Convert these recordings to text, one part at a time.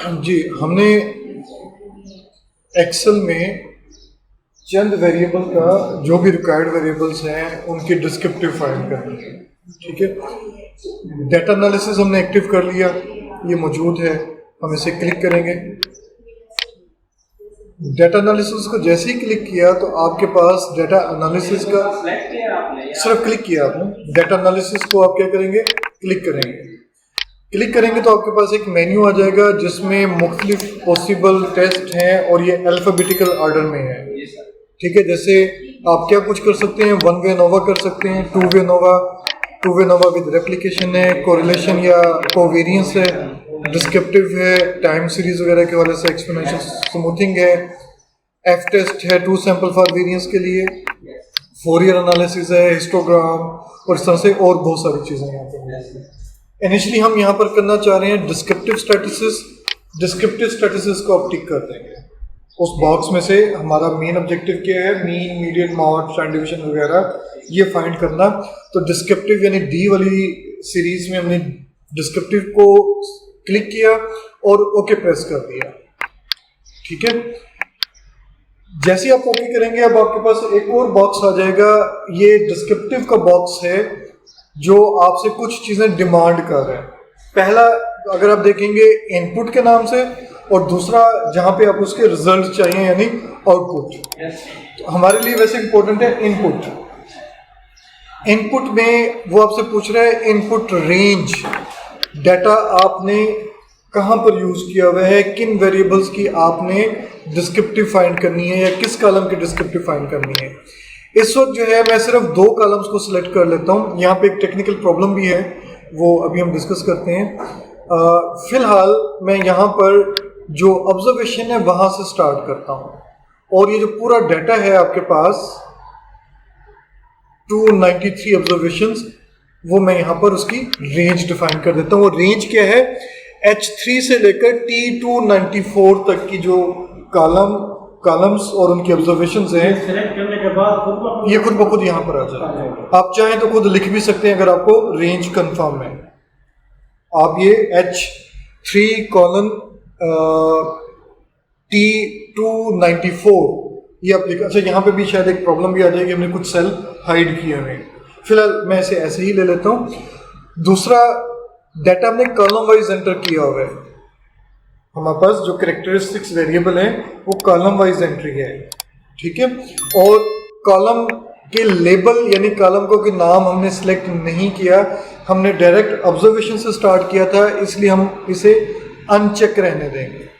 जी, हमने एक्सेल में चंद वेरिएबल का जो भी रिक्वायर्ड वेरिएबल्स हैं उनकी डिस्क्रिप्टिव फाइंड करनी है। ठीक है, डेटा एनालिसिस हमने एक्टिव कर लिया, ये मौजूद है, हम इसे क्लिक करेंगे। डेटा एनालिसिस को जैसे ही क्लिक किया तो आपके पास डेटा एनालिसिस का सिर्फ क्लिक किया आपने, डेटा एनालिसिस को आप क्या करेंगे, क्लिक करेंगे। क्लिक करेंगे तो आपके पास एक मेन्यू आ जाएगा जिसमें मुख्तलिफ पॉसिबल टेस्ट हैं और ये अल्फ़ाबेटिकल ऑर्डर में है। ठीक है, जैसे आप क्या कुछ कर सकते हैं, वन वे एनोवा कर सकते हैं, two way ANOVA with replication है, कोरिलेशन या कोवेरियंस है, डिस्क्रिप्टिव है, टाइम सीरीज वगैरह के वाले से एक्सपोनेंशियल स्मूथिंग है, एफ टेस्ट है टू सैंपल फॉर वेरियंस के लिए, फोरियर एनालिसिस है, हिस्टोग्राम और इस तरह से और बहुत सारी चीज़ें यहाँ पर। इनिशियली हम यहाँ पर करना चाह रहे हैं डिस्क्रिप्टिव स्टैटिस्टिक्स। डिस्क्रिप्टिव स्टैटिस्टिक्स को आप टिक कर देंगे। उस बॉक्स में से हमारा मेन ऑब्जेक्टिव क्या है, mean, median, mod, standard division वगैरह ये फाइंड करना। तो डिस्क्रिप्टिव यानी डी वाली सीरीज में हमने डिस्क्रिप्टिव को क्लिक किया और ओके प्रेस कर दिया। ठीक है, जैसे ही आप ओके करेंगे अब आपके पास एक और बॉक्स आ जाएगा। ये डिस्क्रिप्टिव का बॉक्स है जो आपसे कुछ चीजें डिमांड कर रहे हैं। पहला अगर आप देखेंगे इनपुट के नाम से, और दूसरा जहां पे आप उसके रिजल्ट चाहिए यानी आउटपुट। तो हमारे लिए वैसे इंपॉर्टेंट है इनपुट। इनपुट में वो आपसे पूछ रहा है इनपुट रेंज, डाटा आपने कहां पर यूज किया हुआ है, किन वेरिएबल्स की आपने डिस्क्रिप्टिव फाइंड करनी है या किस कॉलम की डिस्क्रिप्टिव फाइंड करनी है। इस वक्त जो है मैं सिर्फ दो कॉलम्स को सिलेक्ट कर लेता हूं। यहाँ पे एक टेक्निकल प्रॉब्लम भी है, वो अभी हम डिस्कस करते हैं। फिलहाल मैं यहाँ पर जो ऑब्जर्वेशन है वहां से स्टार्ट करता हूं, और ये जो पूरा डाटा है आपके पास 293 ऑब्जर्वेशंस, वो मैं यहाँ पर उसकी रेंज डिफाइन कर देता हूँ। वो रेंज क्या है, H3 से लेकर T294 तक की जो कॉलम्स और उनकी ऑब्जर्वेशंस हैं, सेलेक्ट करने के बाद ये खुद ब खुद यहाँ पर आ जाएगा। आप चाहें तो खुद लिख भी सकते हैं अगर आपको रेंज कंफर्म है। आप ये H3 कॉलन T294 ये आप लिख, अच्छा यहाँ पे भी शायद एक प्रॉब्लम भी आ जाएगी, हमने कुछ सेल हाइड किए हुए। फिलहाल मैं इसे ऐसे ही ले लेता हूँ। दूसरा, डाटा हमने कॉलम वाइज एंटर किया हुआ है। हमारे पास जो कैरेक्टरिस्टिक्स वेरिएबल है वो कॉलम वाइज एंट्री है। ठीक है, और कॉलम के लेबल यानी कॉलम को कि नाम हमने सिलेक्ट नहीं किया, हमने डायरेक्ट ऑब्जर्वेशन से स्टार्ट किया था, इसलिए हम इसे अनचेक रहने देंगे।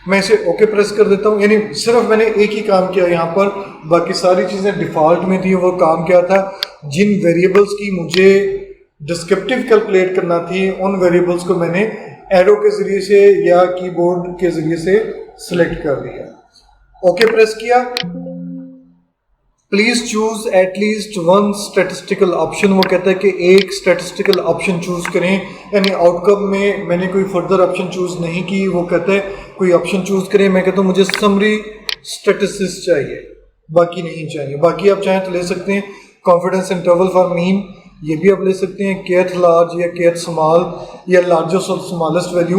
मैं इसे ओके प्रेस कर देता हूँ, यानी सिर्फ मैंने एक ही काम किया यहाँ पर, बाकी सारी चीज़ें डिफ़ॉल्ट में थी। वो काम क्या था, जिन वेरिएबल्स की मुझे डिस्क्रिप्टिव कैलकुलेट करना थी उन वेरिएबल्स को मैंने एरो के ज़रिए से या कीबोर्ड के ज़रिए से सिलेक्ट कर दिया। ओके प्रेस किया। Please choose at least one statistical option. वो कहता है कि एक स्टैटिस्टिकल ऑप्शन चूज करें, यानी आउटकम में मैंने कोई फर्दर ऑप्शन चूज नहीं की। वो कहता है कोई ऑप्शन चूज करें, मैं कहता हूँ मुझे समरी स्टैटिस्टिक्स चाहिए, बाकी नहीं चाहिए। बाकी आप चाहें तो ले सकते हैं कॉन्फिडेंस इंटरवल फॉर मीन, ये भी आप ले सकते हैं, केथ लार्ज या केथ स्मॉल या लार्जेस्ट और स्मॉलेस्ट वैल्यू,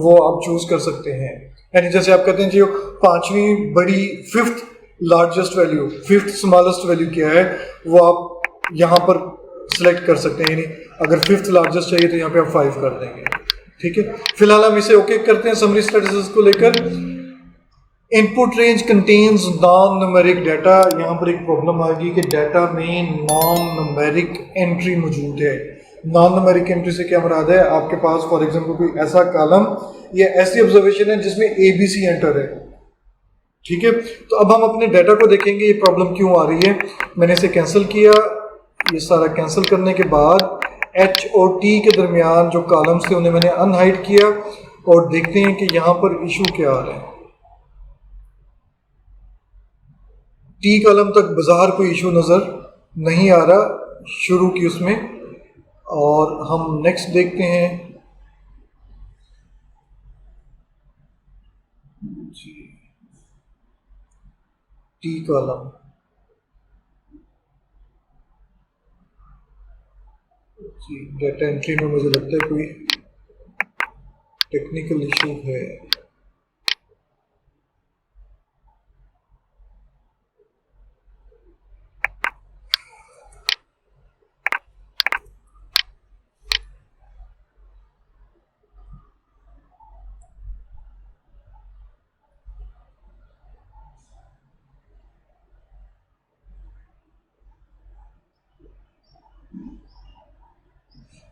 वो आप चूज कर सकते हैं। यानी जैसे आप कहते हैं जो पांचवी बड़ी fifth largest value, fifth smallest value क्या है, वो आप यहाँ पर सिलेक्ट कर सकते हैं। यानी अगर फिफ्थ लार्जेस्ट चाहिए तो यहाँ पे आप 5 कर देंगे। ठीक है, फिलहाल हम इसे ओके करते हैं समरी स्टैटिस्टिक्स को लेकर। Input range contains non numeric data. यहाँ पर एक प्रॉब्लम आ गई कि डाटा में नॉन न्यूमेरिक एंट्री मौजूद है। नॉन न्यूमेरिक एंट्री से क्या मुराद है, आपके पास फॉर एग्जांपल कोई ऐसा कॉलम या ऐसी ऑब्जर्वेशन है जिसमें ABC एंटर है। ठीक है, तो अब हम अपने डाटा को देखेंगे ये प्रॉब्लम क्यों आ रही है। मैंने इसे कैंसिल किया। ये सारा कैंसिल करने के बाद H और T के दरमियान जो कॉलम्स थे उन्हें मैंने अनहाइड किया, और देखते हैं कि यहाँ पर इशू क्या आ रहा है। T कॉलम तक बाजार कोई इशू नज़र नहीं आ रहा शुरू की उसमें, और हम नेक्स्ट देखते हैं। T कॉलम, जी डाटा एंट्री में मुझे लगता है कोई टेक्निकल इशू है।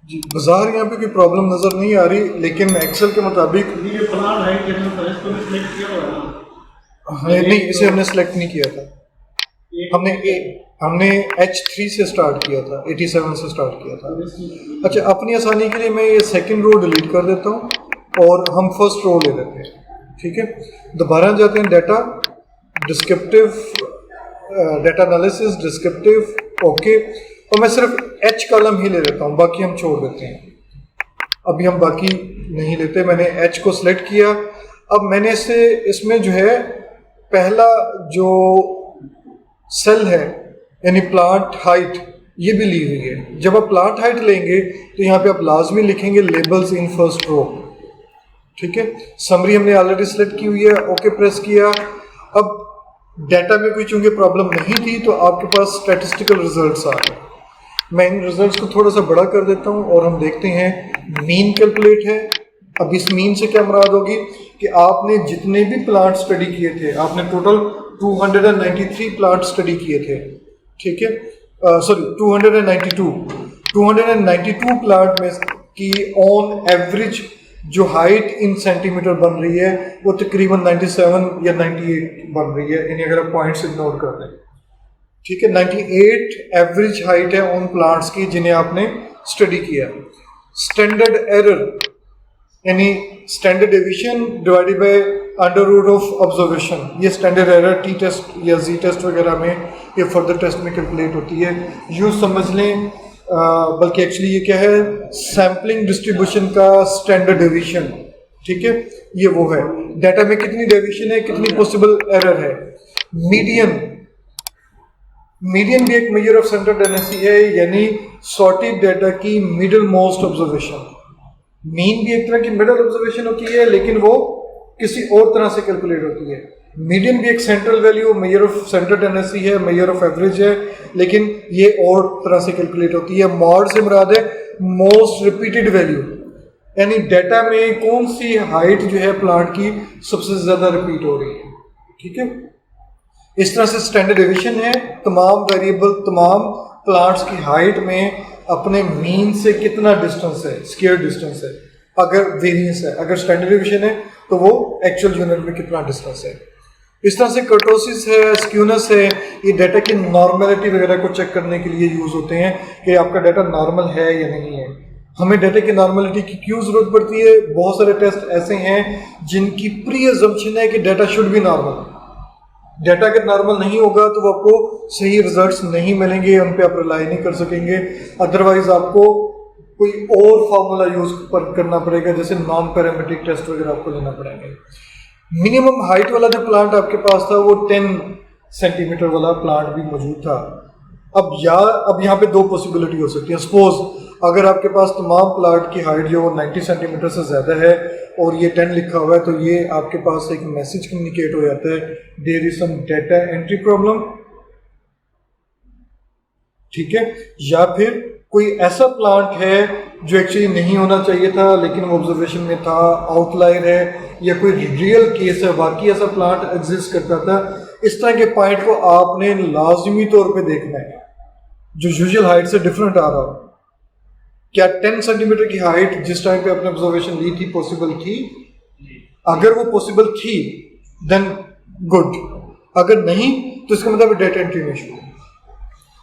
जी बाजार यहाँ पे कोई प्रॉब्लम नज़र नहीं आ रही, लेकिन एक्सेल के मुताबिक ये प्लान है कि इसको भी सिलेक्ट किया हुआ है। नहीं, इसे हमने सेलेक्ट नहीं किया था। हमने H3 से स्टार्ट किया था, 87 से स्टार्ट किया था। अच्छा, अपनी आसानी के लिए मैं ये सेकंड रो डिलीट कर देता हूँ और हम फर्स्ट रो ले लेते हैं। ठीक है, दोबारा जाते हैं data descriptive, data analysis descriptive, okay, और मैं सिर्फ H कॉलम ही ले लेता हूँ, बाकी हम छोड़ देते हैं। अभी हम बाकी नहीं लेते। मैंने H को सिलेक्ट किया। अब मैंने इसमें जो है पहला जो सेल है यानी प्लांट हाइट, ये भी ली हुई है। जब आप प्लांट हाइट लेंगे तो यहाँ पे आप लाजमी लिखेंगे लेबल्स इन फर्स्ट रो। ठीक है, समरी हमने ऑलरेडी सेलेक्ट की हुई है, ओके प्रेस किया। अब डाटा में कोई चूंकि प्रॉब्लम नहीं थी तो आपके पास स्टैटिस्टिकल रिजल्ट्स आ गए। मैं इन रिजल्ट्स को थोड़ा सा बड़ा कर देता हूँ और हम देखते हैं मीन कैलकुलेट है। अब इस मीन से क्या मुराद होगी कि आपने जितने भी प्लांट स्टडी किए थे, आपने टोटल 293 प्लांट स्टडी किए थे। ठीक है, सॉरी 292 प्लांट में की ऑन एवरेज जो हाइट इन सेंटीमीटर बन रही है वो तकरीबन 97 या 98 बन रही है, यानी अगर आप पॉइंट्स इग्नोर कर दें। ठीक है, 98 एवरेज हाइट है उन प्लांट्स की जिन्हें आपने स्टडी किया। स्टैंडर्ड एरर यानी standard deviation divided by under root of observation, ये स्टैंडर्ड एरर टी टेस्ट या जी टेस्ट वगैरह में या फर्दर टेस्ट में कैलकुलेट होती है। यूँ समझ लें, बल्कि एक्चुअली ये क्या है, सैम्पलिंग डिस्ट्रीब्यूशन का स्टैंडर्ड डेविएशन। ठीक है, ये वो है डाटा में कितनी डेविएशन है, कितनी पॉसिबल एरर है। मीडियन भी एक मेजर ऑफ सेंट्रल टेंडेंसी है, यानी सॉर्टेड डाटा की मिडिल मोस्ट ऑब्जर्वेशन। मीन भी एक तरह की मिडिल ऑब्जर्वेशन होती है, लेकिन वो किसी और तरह से कैलकुलेट होती है। मीडियन भी एक central value, measure of central tendency है, मेजर ऑफ एवरेज है, लेकिन ये और तरह से कैलकुलेट होती है। मॉड से मुराद है मोस्ट रिपीटेड वैल्यू, यानी डाटा में कौन सी हाइट जो है प्लांट की सबसे ज्यादा रिपीट हो रही है। ठीक है, इस तरह से स्टैंडर्ड डेविएशन है, तमाम वेरिएबल, तमाम प्लांट्स की हाइट में अपने मीन से कितना डिस्टेंस है, स्क्वायर डिस्टेंस है। अगर वेरिएंस है, अगर स्टैंडर्ड डेविएशन है तो वो एक्चुअल यूनिट में कितना डिस्टेंस है। इस तरह से कर्टोसिस है, स्क्यूनेस है, ये डाटा की नॉर्मलिटी वगैरह को चेक करने के लिए यूज होते हैं कि आपका डाटा नॉर्मल है या नहीं है। हमें डाटा की नॉर्मलिटी की क्यों जरूरत पड़ती है? बहुत सारे टेस्ट ऐसे हैं जिनकी प्री अजम्पशन है कि data should be normal. Data अगर नॉर्मल नहीं होगा तो वो आपको सही रिजल्ट्स नहीं मिलेंगे, उन पे आप रिलाई नहीं कर सकेंगे। अदरवाइज आपको कोई और फार्मूला यूज करना पड़ेगा, जैसे नॉन पैरामीट्रिक टेस्ट वगैरह आपको लेना पड़ेंगे। मिनिमम हाइट वाला जो प्लांट आपके पास था वो 10 सेंटीमीटर वाला प्लांट भी मौजूद था। अब यहाँ पे दो पॉसिबिलिटी हो सकती है। सपोज अगर आपके पास तमाम प्लांट की हाइट जो 90 सेंटीमीटर से ज़्यादा है और ये 10 लिखा हुआ है, तो ये आपके पास एक मैसेज कम्युनिकेट हो जाता है, there is some data entry problem. ठीक है, या फिर कोई ऐसा प्लांट है जो एक्चुअली नहीं होना चाहिए था लेकिन वो ऑब्जर्वेशन में था, आउटलायर है, या कोई रियल केस है, वाकई ऐसा प्लांट एग्जिस्ट करता था। इस तरह के पॉइंट को आपने लाजमी तौर पे देखना है जो यूजुअल हाइट से डिफरेंट आ रहा हो। क्या 10 सेंटीमीटर की हाइट जिस टाइम पे आपने ऑब्जर्वेशन ली थी पॉसिबल थी? अगर वो पॉसिबल थी देन गुड, अगर नहीं तो इसका मतलब डाटा एंट्री में इशू।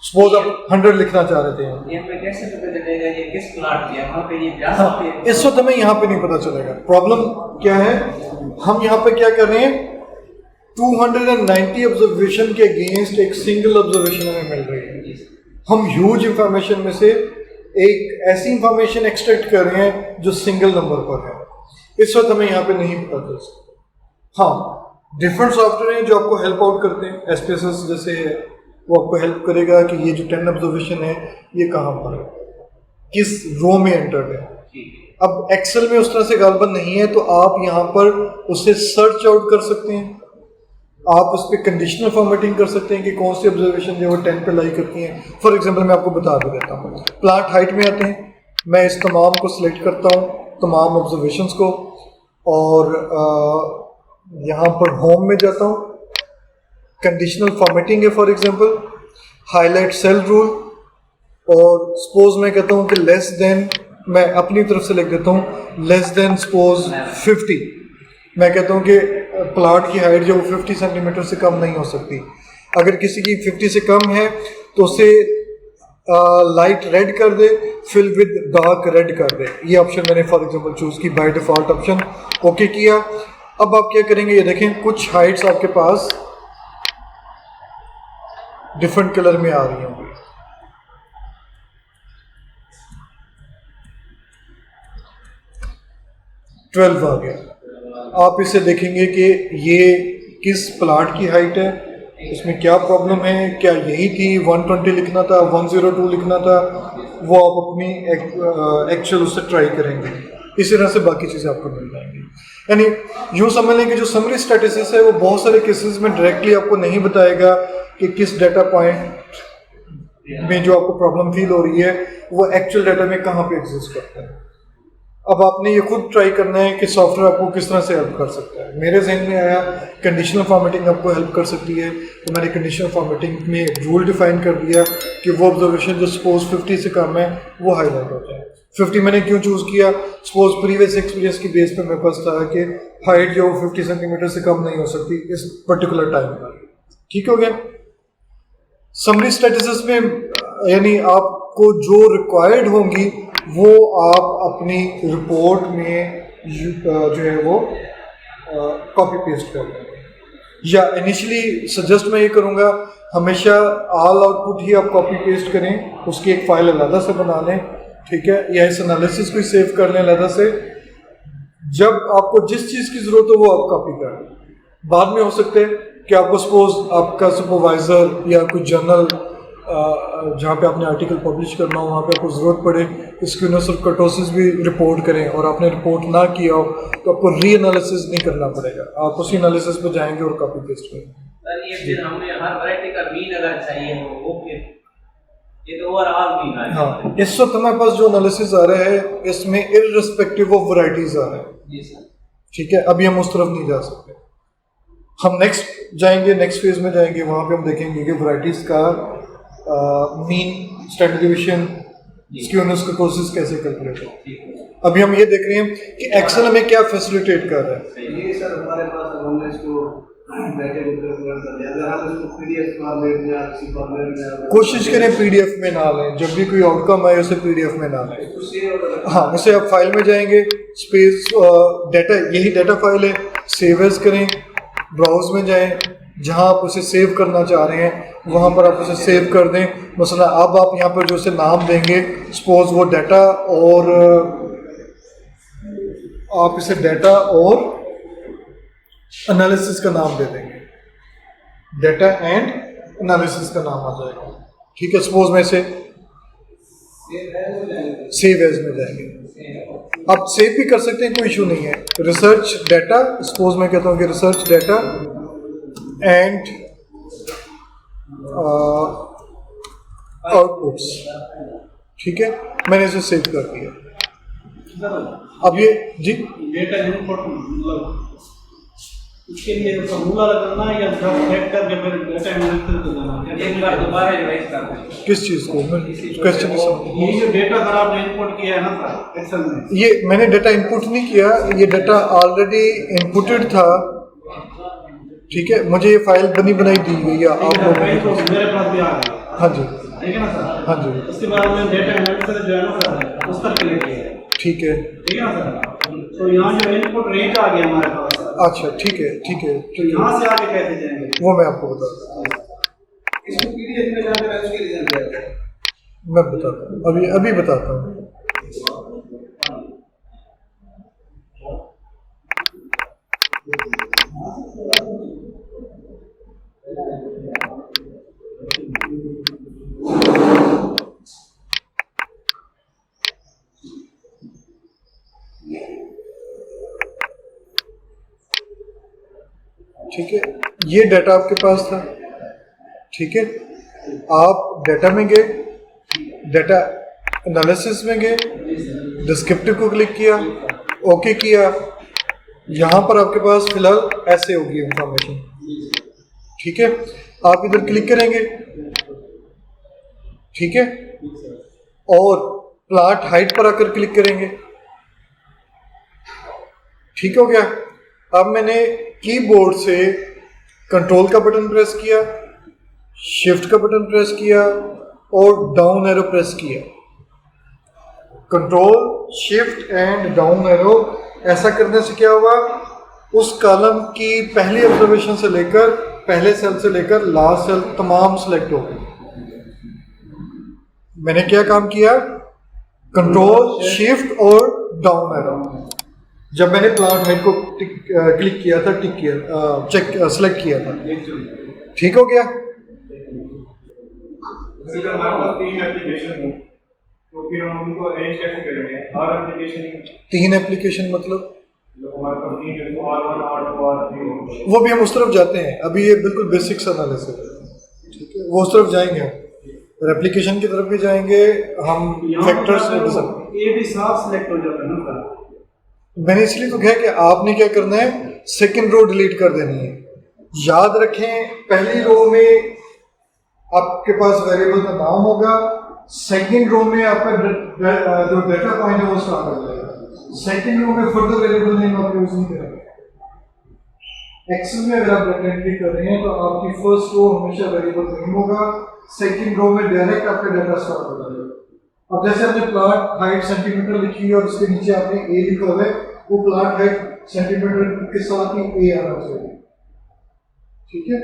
सपोज आप 100 लिखना चाह रहे थे, ये पे कैसे पता चलेगा ये किस प्लाट पे है? वहाँ पे ये जा हाँ, सकते हैं? इस वक्त हमें यहाँ पे नहीं पता चलेगा। प्रॉब्लम क्या है, हम यहाँ पे क्या कर रहे हैं, 290 ऑब्जर्वेशन के अगेंस्ट एक सिंगल ऑब्जर्वेशन हमें मिल रही है। हम ह्यूज इंफॉर्मेशन में से एक ऐसी इंफॉर्मेशन एक्सट्रैक्ट कर रहे हैं जो सिंगल नंबर पर है। इस वक्त हमें यहाँ पे नहीं पता चल सकता। हाँ, डिफरेंट सॉफ्टवेयर हैं जो आपको हेल्प आउट करते हैं। SPSS जैसे है वो आपको हेल्प करेगा कि ये जो 10 ऑब्जर्वेशन है ये कहाँ पर है, किस रो में एंटर्ड है। अब एक्सेल में उस तरह से गालबन नहीं है, तो आप यहाँ पर उसे सर्च आउट कर सकते हैं, आप उस पर कंडीशनल फॉर्मेटिंग कर सकते हैं कि कौन सी ऑब्जर्वेशन जो है वो 10 पे लाई करती हैं। फॉर एग्जांपल मैं आपको बता भी देता हूँ। प्लांट हाइट में आते हैं, मैं इस तमाम को सिलेक्ट करता हूँ, तमाम ऑब्जर्वेशंस को, और यहाँ पर होम में जाता हूँ, कंडीशनल फॉर्मेटिंग है for example, highlight cell rule, और सपोज मैं कहता हूँ कि लेस देन, मैं अपनी तरफ से लिख देता हूँ लेस देन सपोज 50, मैं कहता हूँ कि प्लाट की हाइट जो 50 सेंटीमीटर से कम नहीं हो सकती। अगर किसी की 50 से कम है तो उसे लाइट रेड कर दे, फिल विद डार्क रेड कर दे। ये ऑप्शन मैंने फॉर एग्जांपल चूज की, बाय डिफॉल्ट ऑप्शन ओके किया। अब आप क्या करेंगे, ये देखें कुछ हाइट्स आपके पास डिफरेंट कलर में आ रही होंगी। ट्वेल्व आ गया। आप इसे देखेंगे कि ये किस प्लाट की हाइट है, इसमें क्या प्रॉब्लम है, क्या यही थी 120 लिखना था, 102 लिखना था, वो आप अपनी एक्चुअल उससे ट्राई करेंगे। इसी तरह से बाकी चीज़ें आपको मिल जाएंगी। यानी यूँ समझ लें कि जो समरी स्टैटिस्टिक्स है वो बहुत सारे केसेस में डायरेक्टली आपको नहीं बताएगा कि किस डाटा पॉइंट में जो आपको प्रॉब्लम फील हो रही है वो एक्चुअल डाटा में कहाँ पे एग्जिस्ट करता है। अब आपने ये खुद ट्राई करना है कि सॉफ्टवेयर आपको किस तरह से हेल्प कर सकता है। मेरे जहन में आया कंडीशनल फॉर्मेटिंग आपको हेल्प कर सकती है, तो मैंने कंडीशनल फॉर्मेटिंग में रूल डिफाइन कर दिया कि वो ऑब्जर्वेशन जो सपोज 50 से कम है वो हाईलाइट हो जाए। 50 मैंने क्यों चूज़ किया, सपोज प्रीवियस एक्सपीरियंस की बेस पे मेरे पास था कि हाइट जो 50 सेंटीमीटर से कम नहीं हो सकती इस पर्टिकुलर टाइम पर। ठीक हो गया। समरी स्टैटिस्टिक्स में यानी आपको जो रिक्वायर्ड होंगी वो आप अपनी रिपोर्ट में जो है वो कॉपी पेस्ट कर लेंगे, या इनिशियली सजेस्ट मैं ये करूँगा हमेशा ऑल आउटपुट ही आप कॉपी पेस्ट करें, उसकी एक फाइल अलग से बना लें, ठीक है, या इस एनालिसिस को सेव कर लें अलग से। जब आपको जिस चीज़ की ज़रूरत हो वो आप कॉपी कर लें। बाद में हो सकता है कि आपको सपोज आपका सुपरवाइज़र या कोई जर्नल जहाँ पे आपने आर्टिकल पब्लिश करना हो वहाँ पे आपको ज़रूरत पड़े स्क्यूनेस और कर्टोसिस भी रिपोर्ट करें और आपने रिपोर्ट ना किया हो तो आपको री एनालिसिस नहीं करना पड़ेगा, आप उसी एनालिसिस पे जाएंगे और कॉपी पेस्ट करेंगे। सर ये फिर हमें हर वैरायटी का मीन अगर चाहिए हो वो फिर ये तो ओवरऑल मीन है। हाँ, इस वक्त हमारे पास जो एनालिसिस आ रहा है इसमें इररिस्पेक्टिव ऑफ वैरायटीज आ रहा है। जी सर। ठीक है, अभी हम उस तरफ नहीं जा सकते, हम नेक्स्ट जाएंगे, नेक्स्ट फेज में जाएंगे, वहाँ पे हम देखेंगे कि वैरायटीज का mean, standard division, skewness kurtosis कैसे कैलकुलेट हो। अभी हम ये देख रहे हैं कि एक्सेल हमें क्या फैसिलिटेट कर रहा है। ये सर हमारे पास हमने इसको बैठे कर दिया, अगर हम इसको पीडीएफ फॉर्मेट में या किसी फॉर्मेट में कोशिश करें पीडीएफ में ना लें, जब भी कोई आउटकम आए उसे पीडीएफ में ना लें। हाँ, उसे आप फाइल में जाएंगे, स्पेस डाटा, यही डाटा फाइल है, सेव एज करें, ब्राउज में जाएं, जहाँ आप उसे सेव करना चाह रहे हैं वहाँ पर आप उसे सेव कर दें। मसला अब आप यहाँ पर जो उसे नाम देंगे, सपोज वो डाटा, और आप इसे डाटा और एनालिसिस का नाम दे देंगे, डाटा एंड एनालिसिस का नाम आ जाएगा। ठीक है, सपोज में इसे सेव एज में जाएंगे, आप सेव भी कर सकते हैं, कोई इशू नहीं है। रिसर्च डाटा, सपोज मैं कहता हूँ कि रिसर्च डाटा एंड आउटपुट्स, ठीक है, मैंने इसे सेव कर दिया। अब ये जी डेटा इनपुट मतलब उसके लिए फॉर्मूला लगाना या सेट करके फिर डेटा एनालिसिस करना, एक बार दोबारा रिवाइज कर दें। किस चीज़ को, मैं क्वेश्चन ये जो डेटा सर आपने इनपुट किया है ना सर एक्सेल में, ये मैंने डाटा इनपुट नहीं किया, ये डाटा ऑलरेडी इनपुटेड था। ठीक है, मुझे ये फाइल बनी बनाई दी गई है आप लोगों तो को। मेरे पास भी आ गया। हाँ जी, ठीक है ना सर। हाँ जी, उसके बाद में डेटा एनालिसिस जो है ना सर उस पर क्लिक किया, ठीक है, ठीक है ना सर। तो यहाँ जो इनपुट रेट आ गया हमारे पास, अच्छा ठीक है, ठीक है, तो यहाँ से आगे कैसे जाएंगे वो मैं आपको बताता हूँ, इसको पीडीएफ में जाकर उसके रीजन क्या है मैं बताता हूँ, अभी बताता हूँ। ठीक है, ये डाटा आपके पास था, ठीक है, आप डाटा में गए, डाटा एनालिसिस में गए, डिस्क्रिप्टिव को क्लिक किया, ओके किया, यहाँ पर आपके पास फिलहाल ऐसे होगी इंफॉर्मेशन, ठीक है। आप इधर क्लिक करेंगे, ठीक है, और प्लॉट हाइट पर आकर क्लिक करेंगे, ठीक हो गया। अब मैंने कीबोर्ड से कंट्रोल का बटन प्रेस किया, शिफ्ट का बटन प्रेस किया और डाउन एरो प्रेस किया। Control shift and down arrow, ऐसा करने से क्या होगा, उस कॉलम की पहली ऑब्जर्वेशन से लेकर पहले सेल से लेकर लास्ट सेल तमाम सिलेक्ट हो गए। मैंने क्या काम किया, कंट्रोल शिफ्ट और डाउन एरो। जब मैंने प्लांट हाइट को क्लिक किया था, टिक किया, सेलेक्ट किया था, ठीक हो गया। अगर हमारे पास 3 एप्लीकेशन हो तो फिर हम उनको अरेंज कैसे करेंगे? हर एप्लीकेशन 3 एप्लीकेशन मतलब हमारे पास 3 है, R1 R2 R3 वो भी हम उस तरफ जाते हैं, अभी ये बिल्कुल बेसिक्स एनालिसिस है, ठीक है, वो उस तरफ जाएंगे, और एप्लीकेशन की तरफ भी जाएंगे हम, फैक्टर्स ये भी साफ सिलेक्ट हो जाता है ना। मैंने इसलिए तो कहा कि आपने क्या करना है, सेकंड रो डिलीट कर देनी है। याद रखें, पहली रो में आपके पास वेरिएबल का नाम होगा, सेकंड रो में आपका जो डेटा पॉइंट है वो स्टार्ट हो जाएगा। सेकंड रो में फर्दर वेरिएबल नेम आप यूज नहीं करेंगे। एक्सेल में अगर आप डेटा एंट्री कर रहे हैं तो आपकी फर्स्ट रो हमेशा वेरिएबल नेम होगा, सेकंड रो में डायरेक्ट आपका डेटा स्टार्ट हो जाएगा। अब जैसे आपने प्लॉट हाइट सेंटीमीटर लिखी है और उसके नीचे आपने ए लिखा हुआ है, वो प्लॉट हाइट सेंटीमीटर के साथ ही ए आना चाहिए, ठीक है।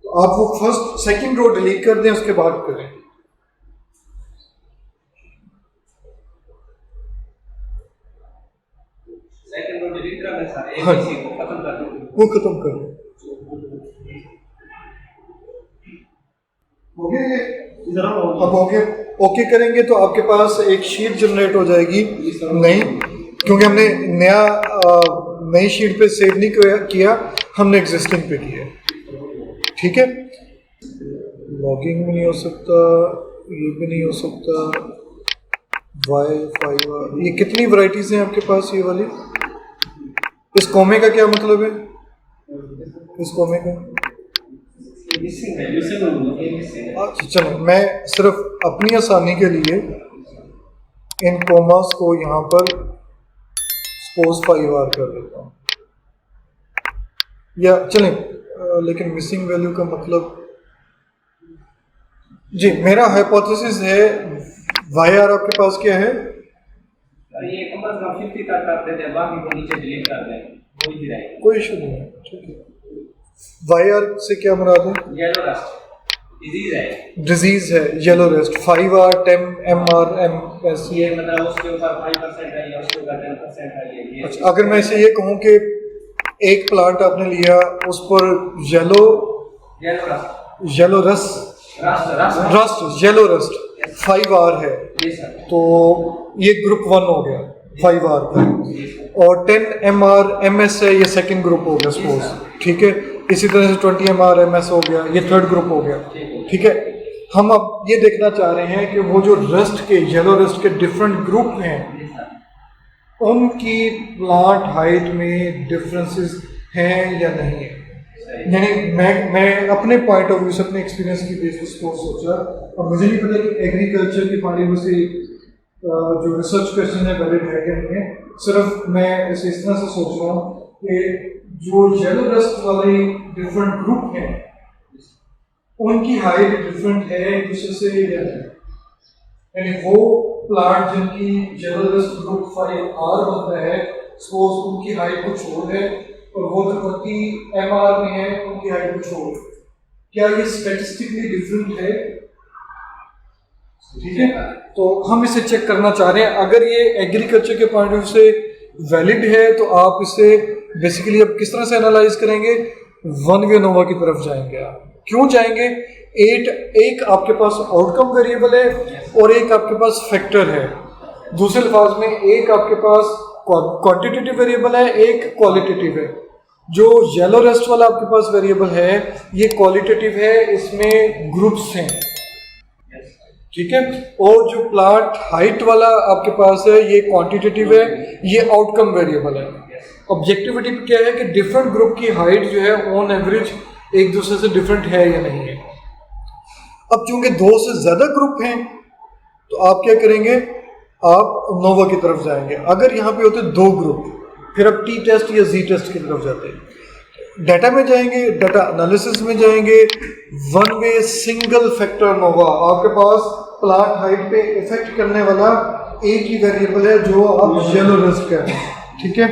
तो आप वो फर्स्ट सेकंड रो डिलीट कर दें, उसके बाद करें। सेकंड रो डिलीट कर दें सर, हाँ। ABC को खत्म कर दें, वो खत्म कर दें। हो गया ये? इधर आओ। अब ओके ओके करेंगे तो आपके पास एक शीट जनरेट हो जाएगी नई, क्योंकि हमने नई शीट पे सेव नहीं किया, हमने एग्जिस्टिंग पे किया, ठीक है। लॉगिंग भी नहीं हो सकता, ये भी नहीं हो सकता, Y5 ये कितनी वैरायटीज हैं आपके पास ये वाली? इस कॉमे का क्या मतलब है, इस कॉमे का? अच्छा चलो, मैं सिर्फ अपनी आसानी के लिए इन कॉमास को यहाँ पर सपोज 5R कर देता हूँ, या चलें, लेकिन मिसिंग वैल्यू का मतलब, जी मेरा हाइपोथेसिस है YR आपके पास क्या है, ये कम से कम 50 तक कर देते हैं, बाकी को नीचे डिलीट कर दें, कोई भी रहेगा, कोई इशू नहीं है, ठीक है। YR से क्या मुराद है? येलो रस्ट डिजीज है, डिजीज है, yellow rust. 5R 10 MR MS ये मतलब उसके ऊपर 5% है या उसके ऊपर 10% है ये। अच्छा, अगर मैं इसे ये कहूँ कि एक प्लांट आपने लिया, उस पर yellow rust yellow rust 5R है, तो ये ग्रुप 1 हो गया 5R का, और 10 MR MS है, ये सेकंड ग्रुप हो गया सपोज, ठीक है। इसी तरह से 20 MR MS हो गया, ये थर्ड ग्रुप हो गया, ठीक है। हम अब ये देखना चाह रहे हैं कि वो जो रस्ट के, येलो रस्ट के डिफरेंट ग्रुप हैं, उनकी प्लांट हाइट में डिफरेंसेस हैं या नहीं है। यानी मैं अपने पॉइंट ऑफ व्यू से, अपने एक्सपीरियंस की बेसिस पर सोचा, और मुझे नहीं पता कि एग्रीकल्चर के पॉइंट ऑफ व्यू से जो रिसर्च क्वेश्चन है वैलिड है क्या नहीं है। सिर्फ मैं इसे इस तरह से सोच रहा हूँ कि जो येलो रस्ट वाले डिफरेंट ग्रुप हैं, उनकी हाइट डिफरेंट है एक दूसरे से या नहीं। यानी वो प्लांट जिनकी येलो रस्ट ग्रुप 5R होता है, सपोज उनकी हाइट कुछ और है, और वो जो 20 MR में है उनकी हाइट कुछ और है, क्या ये स्टैटिस्टिकली डिफरेंट है? ठीक है, तो हम इसे चेक करना चाह रहे हैं। अगर ये एग्रीकल्चर के पॉइंट ऑफ व्यू से वैलिड है तो आप इसे बेसिकली अब किस तरह से एनालाइज करेंगे? 1 वे नोवा की तरफ जाएंगे। आप क्यों जाएंगे? एक आपके पास आउटकम वेरिएबल है और एक आपके पास फैक्टर है। दूसरे अल्फाज में एक आपके पास क्वांटिटेटिव वेरिएबल है, एक क्वालिटेटिव है। जो येलो रेस्ट वाला आपके पास वेरिएबल है ये क्वालिटेटिव है, इसमें ग्रुप्स हैं, ठीक है। और जो प्लांट हाइट वाला आपके पास है ये क्वांटिटेटिव है, ये आउटकम वेरिएबल है। ऑब्जेक्टिविटी क्या है कि डिफरेंट ग्रुप की हाइट जो है ऑन एवरेज एक दूसरे से डिफरेंट है या नहीं है। अब चूंकि 2 से ज्यादा ग्रुप हैं तो आप क्या करेंगे, आप नोवा की तरफ जाएंगे। अगर यहाँ पे होते 2 ग्रुप फिर आप टी टेस्ट या जी टेस्ट की तरफ जाते हैं। डाटा में जाएंगे, डाटा एनालिसिस में जाएंगे, वन वे सिंगल फैक्टर नोवा, आपके पास प्लांट हाइट पे इफेक्ट करने वाला एक ही वेरिएबल है जो आप येलो रेस्ट कह रहे हैं, ठीक है।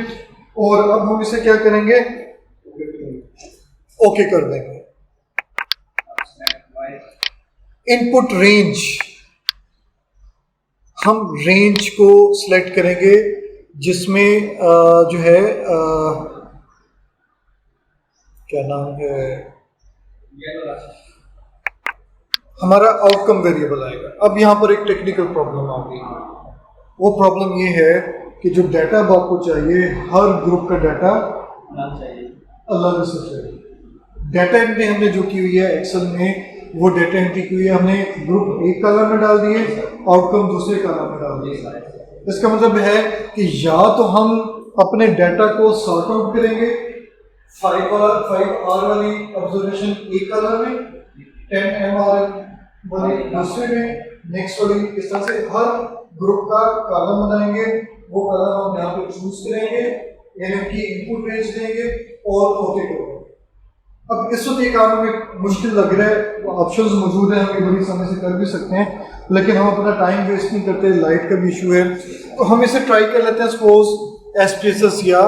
और अब हम इसे क्या करेंगे, ओके कर देंगे। इनपुट रेंज, हम रेंज को सिलेक्ट करेंगे जिसमें जो है क्या नाम है, हमारा आउटकम वेरिएबल आएगा। अब यहाँ पर एक टेक्निकल प्रॉब्लम आ गई। वो प्रॉब्लम ये है कि जो डाटा अब आपको चाहिए, हर ग्रुप का डाटा अलग से चाहिए। डाटा एंट्री हमने जो की हुई है एक्सेल में, वो डाटा एंट्री की हुई है हमने ग्रुप एक कॉलम में डाल दिए, आउटकम दूसरे कॉलम में डाल दिए। इसका मतलब है कि या तो हम अपने डाटा को सॉर्ट आउट करेंगे, 5R वाली ऑब्जर्वेशन एक कॉलम में, 10MR वाली दूसरे में, नेक्स्ट वाली, इस तरह से हर ग्रुप का कॉलम बनाएंगे। वो कॉलम हम यहाँ पे चूज करेंगे, यानी कि इनपुट रेंज देंगे और ओके करेंगे। अब इस वक्त ये काम हमें मुश्किल लग रहा है, ऑप्शंस मौजूद हैं, हम ये बड़ी समय से कर भी सकते हैं, लेकिन हम अपना टाइम वेस्ट नहीं करते, लाइट का भी इशू है, तो हम इसे ट्राई कर लेते हैं सपोज एसपीएसएस या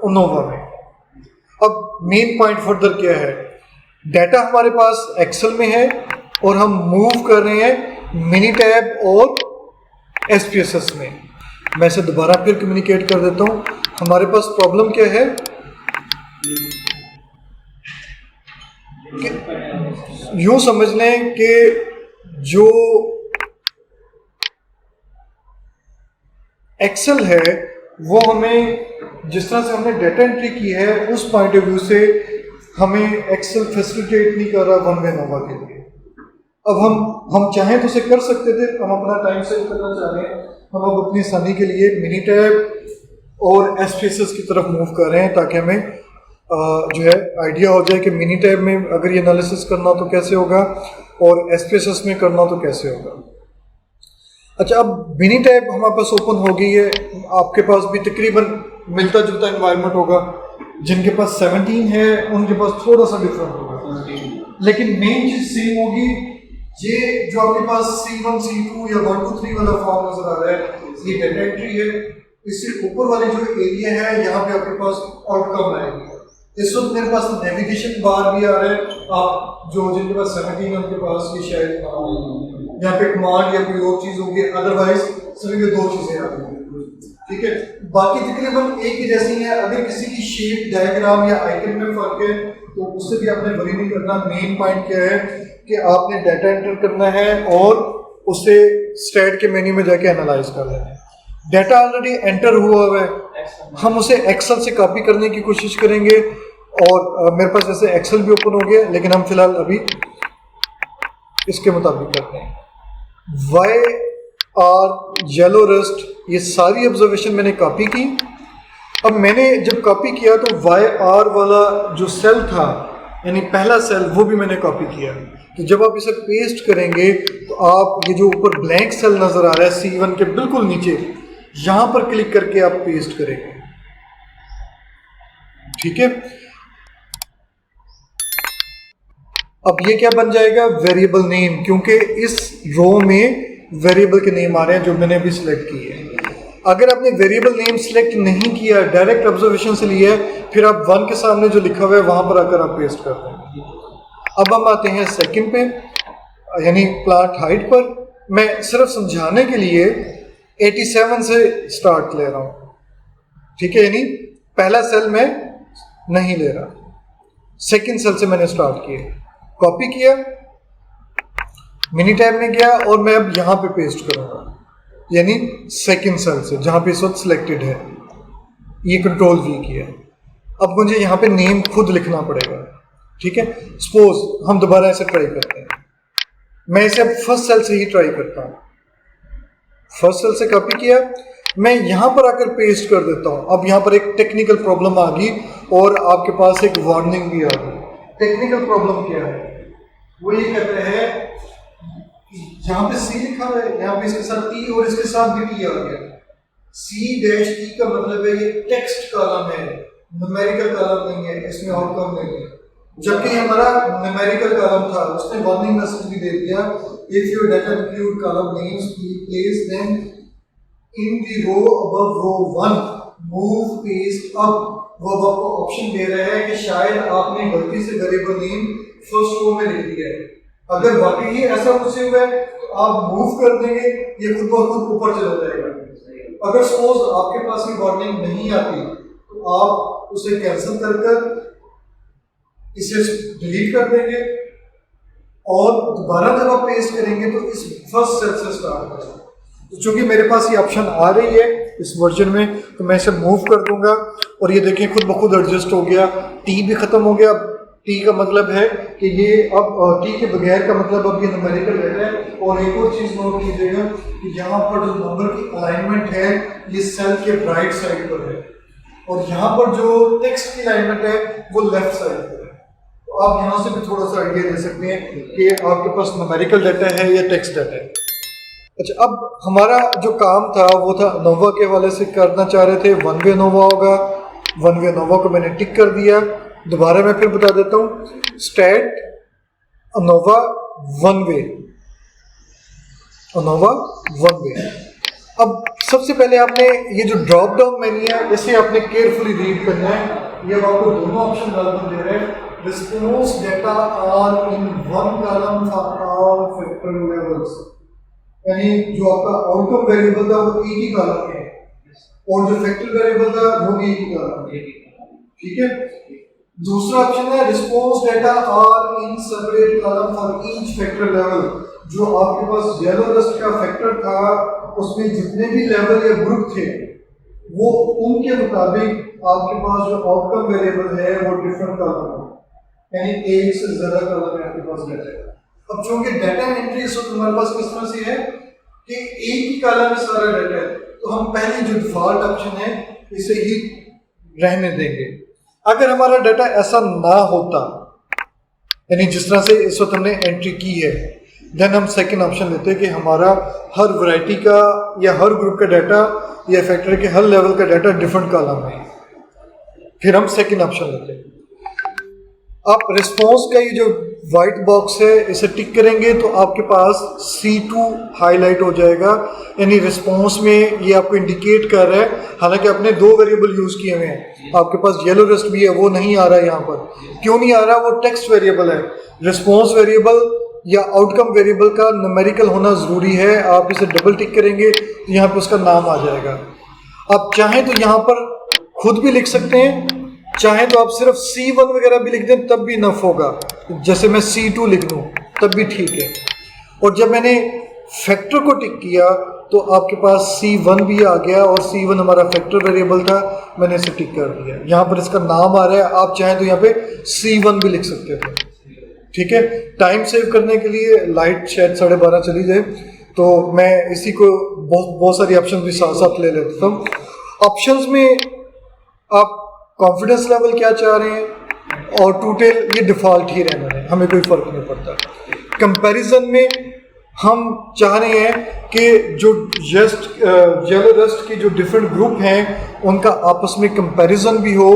नोवा में। अब मेन पॉइंट फर्दर क्या है, डाटा हमारे पास एक्सेल में है और हम मूव कर रहे हैं मिनी टैब और एसपीएसएस में। मैं इसे दोबारा फिर कम्युनिकेट कर देता हूँ। हमारे पास प्रॉब्लम क्या है कि यूं समझ लें कि जो एक्सेल है वो हमें, जिस तरह से हमने डाटा एंट्री की है उस पॉइंट ऑफ व्यू से हमें एक्सेल फैसिलिटेट नहीं कर रहा वन वे नोवा के लिए। अब हम चाहें तो उसे कर सकते थे, हम अपना टाइम सेव करना चाह रहे हैं, हम अब अपनी आसानी के लिए मिनी टैब और एसपीएसएस की तरफ मूव कर रहे हैं ताकि हमें जो है आइडिया हो जाए कि मिनी टैब में अगर ये एनालिसिस करना तो कैसे होगा और एसपीएसएस में करना तो कैसे होगा। अच्छा, अब मिनी टैब हमारे पास ओपन हो गई है, आपके पास भी तकरीबन मिलता जुलता एनवायरनमेंट होगा। जिनके पास 17 है उनके पास थोड़ा सा डिफरेंट होगा, लेकिन मेन चीज सेम होगी। ये जो आपके पास C1 C2 या 1 2 3 वाला फॉर्म नजर आ रहा है, ये डाटा एंट्री है। इससे ऊपर वाली जो एरिया है यहाँ पे आपके पास आउटकम आएगी। इस वक्त मेरे पास नेविगेशन बार भी आ रहा है। आप जो जिनके पास 17 है उनके पास ये शायद यहाँ पे कमांड या कोई और चीज होगी, अदरवाइज सभी में 2 चीजें आ रही हैं, ठीक है। बाकी तकरीबन एक ही जैसी है। अगर किसी की शेप, डायग्राम या आइकन में फर्क है तो उससे भी आपने वरी नहीं करना। मेन पॉइंट क्या है कि आपने डाटा एंटर करना है और उसे स्टैट के मेन्यू में जाके एनालाइज कर लेना है। डाटा ऑलरेडी एंटर हुआ है, हम उसे एक्सेल से कॉपी करने की कोशिश करेंगे और मेरे पास जैसे एक्सेल भी ओपन हो गया, लेकिन हम फिलहाल अभी इसके मुताबिक करते हैं। YR येलो रस्ट, ये सारी ऑब्जर्वेशन मैंने कॉपी की। अब मैंने जब कॉपी किया तो YR वाला जो सेल था, यानी पहला सेल, वो भी मैंने कॉपी किया। तो जब आप इसे पेस्ट करेंगे तो आप ये जो ऊपर ब्लैंक सेल नजर आ रहा है C1 के बिल्कुल नीचे, यहां पर क्लिक करके आप पेस्ट करेंगे, ठीक है। अब ये क्या बन जाएगा, वेरिएबल नेम, क्योंकि इस रो में वेरिएबल के नेम आ रहे हैं जो मैंने अभी सिलेक्ट किए हैं। अगर आपने वेरिएबल नेम सिलेक्ट नहीं किया, डायरेक्ट ऑब्जर्वेशन से लिया है, फिर आप 1 के सामने जो लिखा हुआ है वहां पर आकर आप पेस्ट करते हैं। अब हम आते हैं सेकंड पे, यानी प्लांट हाइट पर। मैं सिर्फ समझाने के लिए 87 से स्टार्ट ले रहा हूं, ठीक है, यानी पहला सेल मैं नहीं ले रहा, सेकंड सेल से मैंने स्टार्ट किया, कॉपी किया, मिनी टैब में गया और मैं अब यहां पे पेस्ट करूंगा, यानी सेकंड सेल से जहां पे इस वक्त सिलेक्टेड है, ये कंट्रोल V किया। अब मुझे यहाँ पे नेम खुद लिखना पड़ेगा, ठीक है। सपोज हम दोबारा ऐसे ट्राई करते हैं, मैं इसे अब फर्स्ट सेल से ही ट्राई करता हूँ। फर्स्ट सेल से कॉपी किया, मैं यहाँ पर आकर पेस्ट कर देता हूँ। अब यहाँ पर एक टेक्निकल प्रॉब्लम आ गई और आपके पास एक वार्निंग भी आ गई। टेक्निकल प्रॉब्लम क्या है? वो ये कहते हैं यहाँ पे सी लिखा है, यहाँ पे इसके साथ टी और इसके साथ भी टी आ गया। सी डैश टी का मतलब है ये टेक्स्ट कॉलम है, न्यूमेरिकल कॉलम नहीं है, इसमें आउटकम नहीं है। जबकि हमारा न्यूमेरिकल कॉलम था, उसने वार्निंग मैसेज भी दे दिया, if your data include column names place them in the row above row 1 move paste up. वो अब आपको ऑप्शन दे रहा है कि शायद आपने गलती से वेरिएबल नेम फर्स्ट रो में लिख दिया है। अगर वाकई ही ऐसा कुछ हुआ है तो आप मूव कर देंगे, ये खुद ब खुद ऊपर चला जाएगा। अगर सपोज आपके पास ये वार्निंग नहीं आती तो आप उसे कैंसिल कर इसे डिलीट कर देंगे और दोबारा जब आप पेस्ट करेंगे तो इस फर्स्ट सेल से स्टार्ट करेंगे। तो चूंकि मेरे पास ये ऑप्शन आ रही है इस वर्जन में, तो मैं इसे मूव कर दूंगा और ये देखिए खुद ब खुद एडजस्ट हो गया। टी भी खत्म हो गया। टी का मतलब है कि ये अब टी के बगैर का मतलब अब ये न्यूमेरिकल लेटर है। और एक और चीज़ नोट कीजिएगा कि यहाँ पर जो नंबर की अलाइनमेंट है ये सेल के राइट साइड पर है और यहाँ पर जो टेक्स्ट की अलाइनमेंट है वो लेफ्ट साइड पर है। तो आप यहाँ से भी थोड़ा सा आइडिया दे सकते हैं कि आपके पास न्यूमेरिकल डाटा है या टेक्स्ट डाटा है। अच्छा, अब हमारा जो काम था वो था नोवा के हवाले से करना चाह रहे थे। वन वे नोवा होगा, वन वे नोवा को मैंने टिक कर दिया। दोबारा मैं फिर बता देता हूँ, stat ANOVA one way, ANOVA one way. अब सबसे पहले आपने ये जो ड्रॉप डाउन मेन्यू है इसे आपने केयरफुली रीड करना है। ये आपको दोनों ऑप्शन डालकर दे रहे हैं। Response data are in one column for all factor levels, यानी जो आपका आउटकम वेरिएबल था वो एक ही कॉलम में और जो फैक्टर वेरिएबल था वो भी एक ही कॉलम में, ठीक है। दूसरा ऑप्शन है response data are in separate column for each factor level. जो आपके पास येलो रस्ट का फैक्टर था उसमें जितने भी लेवल या ग्रुप थे वो उनके मुताबिक आपके पास जो आउटकम वेरिएबल है वो डिफरेंट कॉलम है, यानी एक से ज्यादा कॉलम में आपके पास डेटा है। अब चूंकि डाटा एंट्री इस वक्त हमारे पास किस तरह से है कि एक ही कॉलम में सारा डाटा है, तो हम पहले जो डिफॉल्ट ऑप्शन है इसे ही रहने देंगे। अगर हमारा डाटा ऐसा ना होता, यानी जिस तरह से इस वक्त हमने एंट्री की है, देन हम सेकंड ऑप्शन लेते हैं कि हमारा हर वैरायटी का या हर ग्रुप का डाटा या फैक्टर के हर लेवल का डाटा डिफरेंट कॉलम में, फिर हम सेकंड ऑप्शन लेते हैं। आप रिस्पॉन्स का ये जो वाइट बॉक्स है इसे टिक करेंगे तो आपके पास C2 हाईलाइट हो जाएगा, यानी रिस्पॉन्स में ये आपको इंडिकेट कर रहा है। हालांकि आपने दो वेरिएबल यूज़ किए हुए हैं, आपके पास येलो रस्ट भी है, वो नहीं आ रहा है यहाँ पर। क्यों नहीं आ रहा? वो टेक्स्ट वेरिएबल है। रिस्पॉन्स वेरिएबल या आउटकम वेरिएबल का न्यूमेरिकल होना ज़रूरी है। आप इसे डबल टिक करेंगे तो यहाँ पर उसका नाम आ जाएगा। आप चाहें तो यहाँ पर खुद भी लिख सकते हैं, चाहे तो आप सिर्फ C1 वगैरह भी लिख दें तब भी इनफ होगा। जैसे मैं C2 लिख दूं तब भी ठीक है। और जब मैंने फैक्टर को टिक किया तो आपके पास C1 भी आ गया और C1 हमारा फैक्टर वेरिएबल था, मैंने इसे टिक कर दिया। यहाँ पर इसका नाम आ रहा है, आप चाहें तो यहाँ पे C1 भी लिख सकते थे, ठीक है। टाइम सेव करने के लिए लाइट शायद 12:30 चली जाए तो मैं इसी को बहुत सारी ऑप्शन भी साथ साथ ले लेता हूँ। ऑप्शंस में आप कॉन्फिडेंस लेवल क्या चाह रहे हैं और टोटल ये डिफ़ॉल्ट ही रहना है, हमें कोई फ़र्क नहीं पड़ता। कंपैरिजन में हम चाह रहे हैं कि जो येलो रस्ट के जो डिफरेंट ग्रुप हैं उनका आपस में कंपैरिजन भी हो।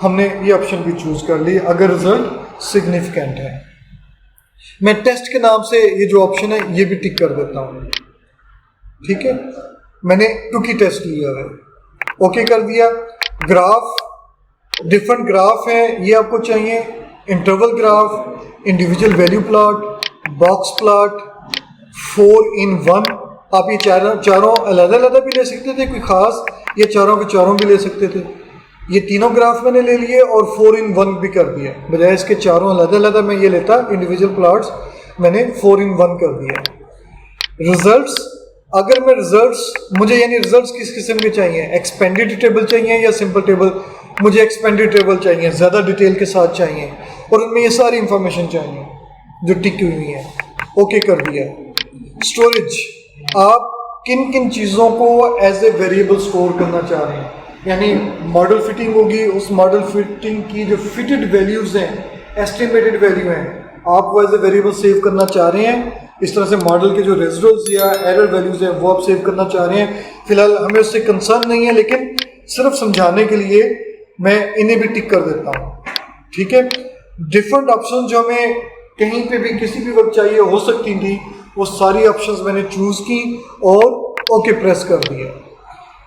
हमने ये ऑप्शन भी चूज़ कर ली अगर रिजल्ट सिग्निफिकेंट है। मैं टेस्ट के नाम से ये जो ऑप्शन है ये भी टिक कर देता हूँ, ठीक है। मैंने टुकी टेस्ट लिया है, ओके कर दिया। ग्राफ डिफरेंट ग्राफ है, ये आपको चाहिए। Interval graph, individual value plot, box plot, 4-in-1। आप ये चारों अलग भी ले सकते थे कोई ख़ास, ये चारों के चारों भी ले सकते थे। ये तीनों ग्राफ मैंने ले लिए और 4-in-1 भी कर दिया। बजाय इसके चारों अलग मैं ये लेता इंडिविजुअल प्लॉट्स, मैंने 4-in-1 कर दिया। रिजल्ट्स, अगर मैं रिजल्ट्स मुझे यानी रिजल्ट्स किस किस्म के चाहिए, एक्सपेंडेड टेबल चाहिए या सिंपल टेबल, मुझे एक्सपेंडिड टेबल चाहिए, ज़्यादा डिटेल के साथ चाहिए और उनमें ये सारी इंफॉर्मेशन चाहिए जो टिकी हुई है। ओके कर दिया। स्टोरेज, आप किन किन चीज़ों को एज ए वेरिएबल स्टोर करना चाह रहे हैं, यानी मॉडल फिटिंग होगी, उस मॉडल फिटिंग की जो फिटेड वैल्यूज़ हैं, एस्टिमेटेड वैल्यू हैं, आप वो एज ए वेरिएबल सेव करना चाह रहे हैं। इस तरह से मॉडल के जो रेजिडुअल्स या एरर वैल्यूज़ हैं वो आप सेव करना चाह रहे हैं। फिलहाल हमें उससे कंसर्न नहीं है, लेकिन सिर्फ समझाने के लिए मैं इन्हें भी टिक कर देता हूँ, ठीक है। डिफरेंट ऑप्शन जो हमें कहीं पे भी किसी भी वक्त चाहिए हो सकती थी, वो सारी ऑप्शंस मैंने चूज़ की और ओके प्रेस कर दिया।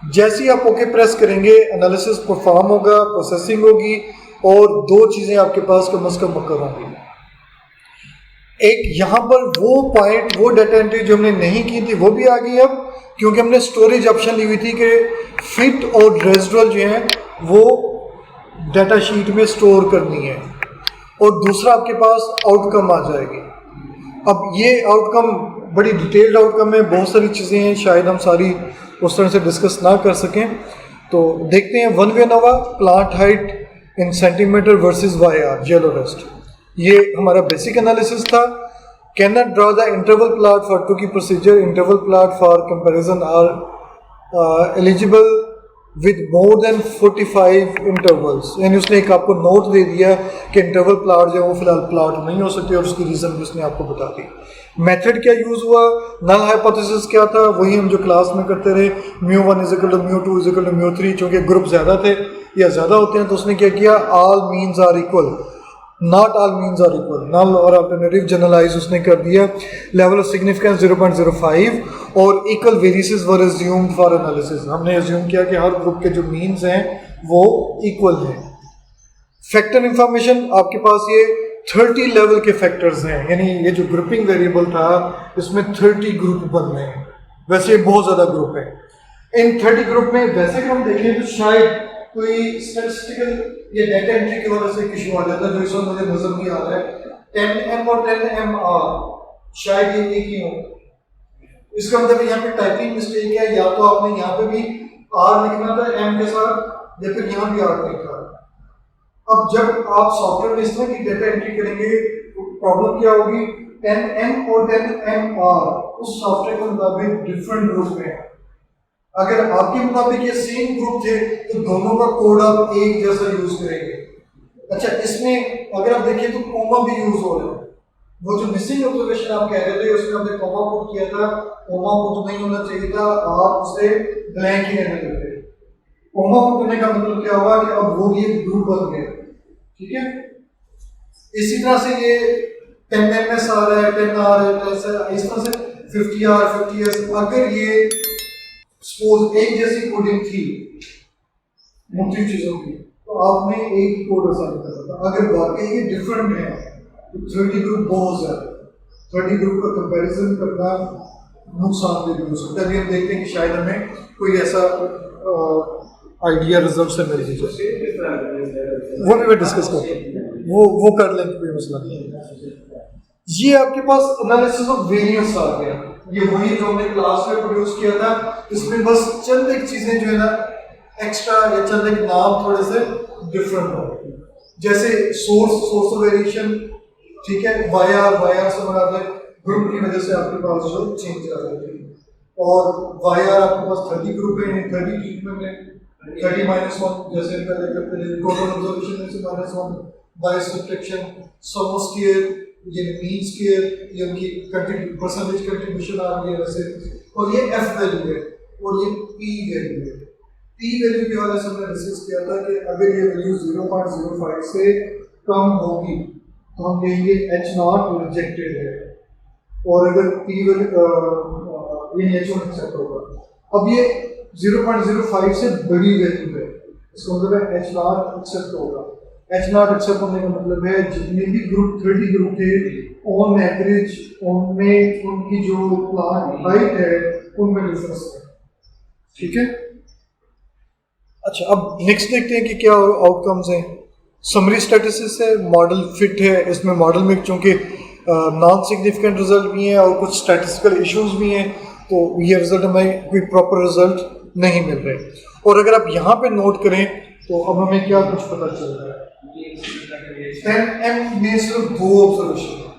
जैसे ही आप ओके प्रेस करेंगे एनालिसिस परफॉर्म होगा, प्रोसेसिंग होगी और दो चीज़ें आपके पास कम अज़ कम मकर होंगी। एक यहाँ पर वो पॉइंट, वो डाटा एंट्री जो हमने नहीं की थी वो भी आ गई अब, क्योंकि हमने स्टोरेज ऑप्शन ली हुई थी कि फिट और रेजिडुअल जो है वो डाटा शीट में स्टोर करनी है, और दूसरा आपके पास आउटकम आ जाएगी। अब ये आउटकम बड़ी डिटेल्ड आउटकम है, बहुत सारी चीज़ें हैं, शायद हम सारी उस तरह से डिस्कस ना कर सकें, तो देखते हैं। One way ANOVA plant height in centimetre versus वाईआर जेलो रेस्ट, ये हमारा बेसिक एनालिसिस था। Can not draw the interval plot for Tukey procedure, interval plot for comparison are eligible with more than 45 intervals, यानी उसने एक आपको नोट दे दिया कि इंटरवल प्लॉट जो है वो फिलहाल प्लॉट नहीं हो सकते और उसकी रीज़न भी उसने आपको बता दी। मेथड क्या यूज़ हुआ, नल हाइपोथेसिस क्या था, वही हम जो क्लास में करते रहे, μ1 = μ2 = μ3, चूँकि ग्रुप ज़्यादा थे या ज़्यादा होते हैं तो उसने क्या किया, all means are equal, not all means are equal, null और अल्टरनेटिव जनरलाइज उसने कर दिया। लेवल ऑफ सिग्निफिकेंस 0.05 और equal variances were assumed for analysis, हमने अज्यूम किया कि हर ग्रुप के जो मीन्स हैं वो इक्वल हैं। फैक्टर इंफॉर्मेशन, आपके पास ये 30 लेवल के फैक्टर्स हैं, यानी ये जो ग्रुपिंग वेरिएबल था इसमें 30 ग्रुप बन रहे हैं, वैसे बहुत ज़्यादा ग्रुप है। इन 30 ग्रुप में वैसे हम देखें तो शायद कोई स्टैटिस्टिकल या डाटा एंट्री की वजह से इशू आ जाता है, जो इस वक्त मुझे नजर नहीं आ रहा है। 10M और 10MR शायद ये एक ही हो, इसका मतलब यहाँ पे टाइपिंग मिस्टेक है, या तो आपने यहाँ पे भी R लिखना था M के साथ, या फिर यहाँ भी R लिखा। अब जब आप सॉफ्टवेयर में इस तरह की डाटा एंट्री करेंगे तो प्रॉब्लम क्या होगी, 10M और 10MR उस सॉफ्टवेयर के मुताबिक डिफरेंट ग्रुप में, अगर आपके मुताबिक ये सेम ग्रुप थे तो दोनों का कोड आप एक जैसा यूज करेंगे। अच्छा, इसमें अगर आप देखिए तो कोमा भी यूज हो रहा है, वो जो मिसिंग ऑब्जर्वेशन आप कह रहे थे उसमें आपने कोमा पुट किया था, कोमा पुट नहीं होना चाहिए था, आप उसे ब्लैंक ही रहने देते। कोमा पुट करने का मतलब क्या हुआ कि अब वो ये ग्रुप बन गया, ठीक है। इसी तरह से ये 10MS आ रहा है, 10R है, इस तरह से 50R 50S, अगर ये सपोज एक जैसी कोडिंग थी मुख्तलिफ चीजों की तो आपने एक ही कोड असाइन करना था। अगर वाकई ये डिफरेंट है तो 30 ग्रुप बहुत ज्यादा, 30 ग्रुप का कंपैरिजन करना नुकसानदेह हो सकता है। हम देखते हैं कि शायद हमें कोई ऐसा आइडिया रिजल्ट से मिल जाए, वो भी मैं डिस्कस करता हूँ, वो कर लेंगे, कोई मसला नहीं है। ये आपके पास एनालिसिस ऑफ वेरिएंस आ गया, ये वही जो हमने क्लास में प्रोड्यूस किया था, इसमें बस चंद एक चीजें जो है ना एक्स्ट्रा या चंद एक नाम थोड़े से डिफरेंट हो, जैसे सोर्स वेरिएशन, ठीक है, वाईआर से बनाते हैं ग्रुप की वजह से आपके पास जो चेंज आ जाती है, और वाईआर आपके पास 30 ग्रुप है, 30 ट्रीटमेंट है, 30-1 जैसे पहले करते थे, टोटल ऑब्जर्वेशन में से -1, बायस सब्ट्रैक्शन, सम स्क्वायर, ये मीन स्क्वायर, ये उनकी परसेंटेज कंट्रीब्यूशन आ रही है वैसे, और ये एफ वैल्यू है और ये पी वैल्यू है। पी वैल्यू की वजह से हमने डिस्कस किया था कि अगर ये वैल्यू 0.05 से कम होगी तो हम कहेंगे H0 रिजेक्टेड है, और अगर पी वैल्यू ये H1 एक्सेप्ट होगा। अब ये 0.05 से बड़ी वैल्यू है, इसका मतलब है H0 एक्सेप्ट होगा। H0 एक्सेप्ट होने का मतलब है जितने भी ग्रुप 30 ग्रुप थे ऑन एवरेज उनमें उनकी जो प्लांट हाइट है उनमें डिफरेंस है, ठीक है। अच्छा, अब नेक्स्ट देखते हैं कि क्या आउटकम्स हैं। समरी स्टैटिस्टिक्स है, मॉडल फिट है, इसमें मॉडल में चूंकि नॉन सिग्निफिकेंट रिजल्ट भी हैं और कुछ स्टैटिस्टिकल इश्यूज भी हैं, तो ये रिजल्ट हमें कोई प्रॉपर रिजल्ट नहीं मिल रहे। और अगर आप यहाँ पे नोट करें तो अब हमें क्या कुछ पता चल रहा है, 10M में सिर्फ 2 ऑब्जर्वेशन है,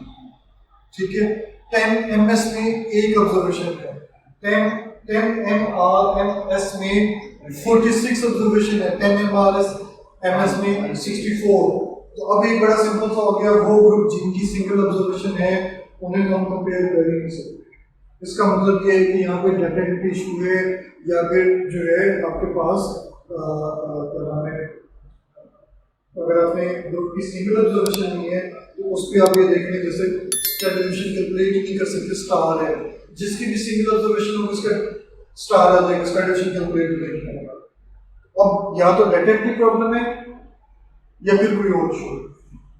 ठीक है। 10MS में 1 ऑब्जर्वेशन है, 10MRMS में 46 ऑब्जर्वेशन है, 10MRMS में 64। तो अब एक बड़ा सिंपल सा हो गया, वो ग्रुप जिनकी सिंगल ऑब्जर्वेशन है उन्हें तो हम कंपेयर कर ही नहीं सकते। इसका मतलब ये है कि यहाँ पे डाटा एंट्री इशू है, या फिर जो है आपके पास क्या नाम है, अगर आपने ग्रुप की सिंगल ऑब्जर्वेशन नहीं है तो उस पर आप ये देख लें, जैसे स्टैटिस्टिक्स कैलकुलेट नहीं कर सकते, स्टार है, जिसकी भी सिंगल ऑब्जर्वेशन हो उसका स्टार आ जाएगा, स्टैटिस्टिक्स कैलकुलेट नहीं होगा। अब या तो डाटा एंट्री प्रॉब्लम है या फिर कोई और इशू।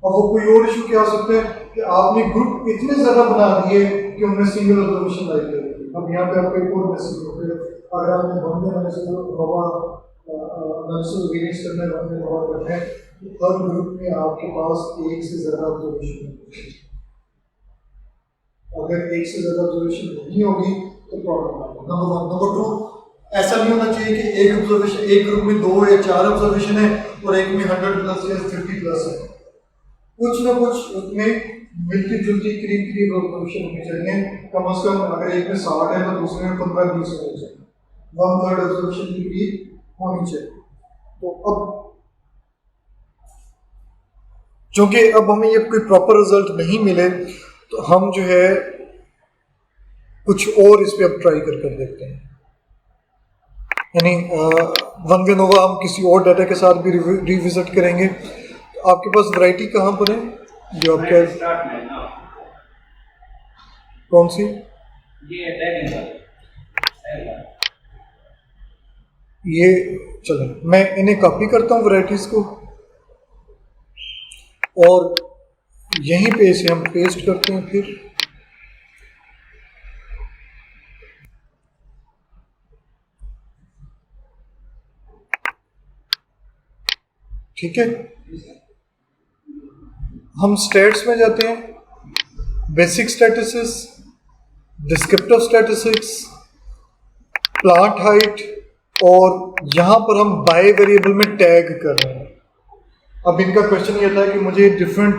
अब वो कोई और इशू क्या हो सकता है कि आपने ग्रुप इतने ज्यादा बना दिए कि उनमें सिंगल ऑब्जर्वेशन लाई गई। अब यहाँ पे आपको एक और मैसेज होता है, अगर आपने बंदे एनालिसिस हवा एनालिसिस वेरिएंस करना है, बंदे हवा करना है, तो हर ग्रुप में आपके पास 1 से ज्यादा ऑब्जर्वेशन होगी। अगर 1 से ज्यादा ऑब्जर्वेशन नहीं होगी तो प्रॉब्लम आएगा, नंबर 1। नंबर 2, ऐसा नहीं होना चाहिए कि एक ऑब्जर्वेशन, एक ग्रुप में 2 या 4 ऑब्जर्वेशन है और एक में 100+ या 50+ है। कुछ ना कुछ उसमें मिलती जुलती करीब ऑब्जर्वेशन होनी चाहिए, कम से कम अगर एक में 60 है तो दूसरे में 15-20 होनी चाहिए, 1/3 ऑब्जर्वेशन की भी होनी चाहिए। तो अब चूंकि अब हमें ये कोई प्रॉपर रिजल्ट नहीं मिले तो हम जो है कुछ और इस पे अब ट्राई कर देखते हैं, यानी वन वे नोवा हम किसी और डाटा के साथ भी रिविजिट करेंगे। आपके पास वैरायटी कहाँ पर है जो आपके कौन सी, ये चलो मैं इन्हें कॉपी करता हूँ वैरायटीज को और यहीं पे इसे हम पेस्ट करते हैं फिर। ठीक है, हम स्टैट्स में जाते हैं, basic statistics, descriptive statistics, plant height, और यहां पर हम बाय वेरिएबल में टैग कर रहे हैं। अब इनका क्वेश्चन ये था कि मुझे डिफरेंट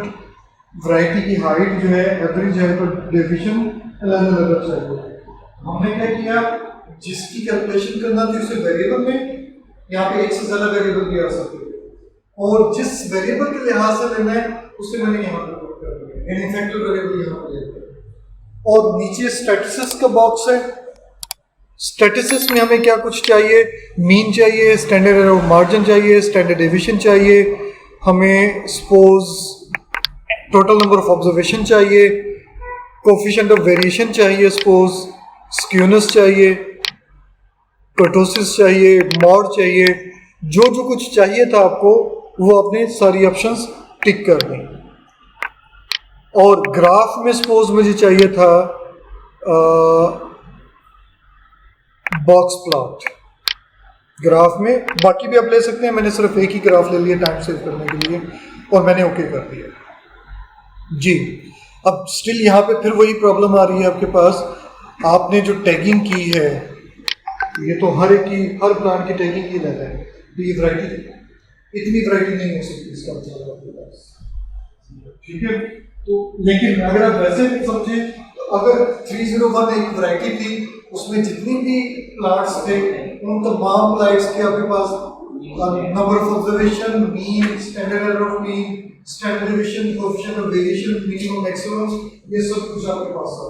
वैरायटी की हाइट जो है एवरेज है तो डेविएशन अलग अलग चाहिए। हमने क्या किया, जिसकी कैलकुलेशन करना थी उसे वेरिएबल में, यहाँ पे 1 से ज्यादा वेरिएबल भी आ सकते हैं, और जिस वेरिएबल के लिहाज से लेना है उसे मैंने यहाँ पर पुट कर दिया, यानी फैक्टर वेरिएबल यहाँ पर ले लिया। और नीचे स्टैटिस्टिक्स का बॉक्स है, स्टैटिस्टिक्स में हमें क्या कुछ चाहिए, मीन चाहिए, स्टैंडर्ड एरर ऑफ मार्जिन चाहिए, स्टैंडर्ड डेविएशन चाहिए, हमें suppose total number of observation चाहिए, कोफिशिएंट ऑफ वेरिएशन चाहिए, सपोज स्क्यूनेस चाहिए, कर्टोसिस चाहिए, मॉड चाहिए, जो जो कुछ चाहिए था आपको वो अपने सारी ऑप्शंस टिक कर दें। और ग्राफ में सपोज मुझे चाहिए था बॉक्स प्लॉट, ग्राफ में बाकी भी आप ले सकते हैं, मैंने सिर्फ एक ही ग्राफ ले लिया टाइम सेव करने के लिए और मैंने ओके कर दिया जी। अब स्टिल यहाँ पे फिर वही प्रॉब्लम आ रही है आपके पास, आपने जो टैगिंग की है ये तो हर एक की, हर प्लांट की टैगिंग की रहता है, तो ये वैरायटी इतनी वैरायटी नहीं हो सकती इसका मतलब आपके पास, ठीक है। तो लेकिन अगर आप वैसे भी समझे तो अगर 301 एक वैरायटी थी, उसमें जितनी भी प्लांट्स थे उन तमाम प्लांट्स के आपके पास number of observation, mean, standard error of mean, standard deviation, coefficient of variation, minimum maximum, ये सब कुछ आपके पास है,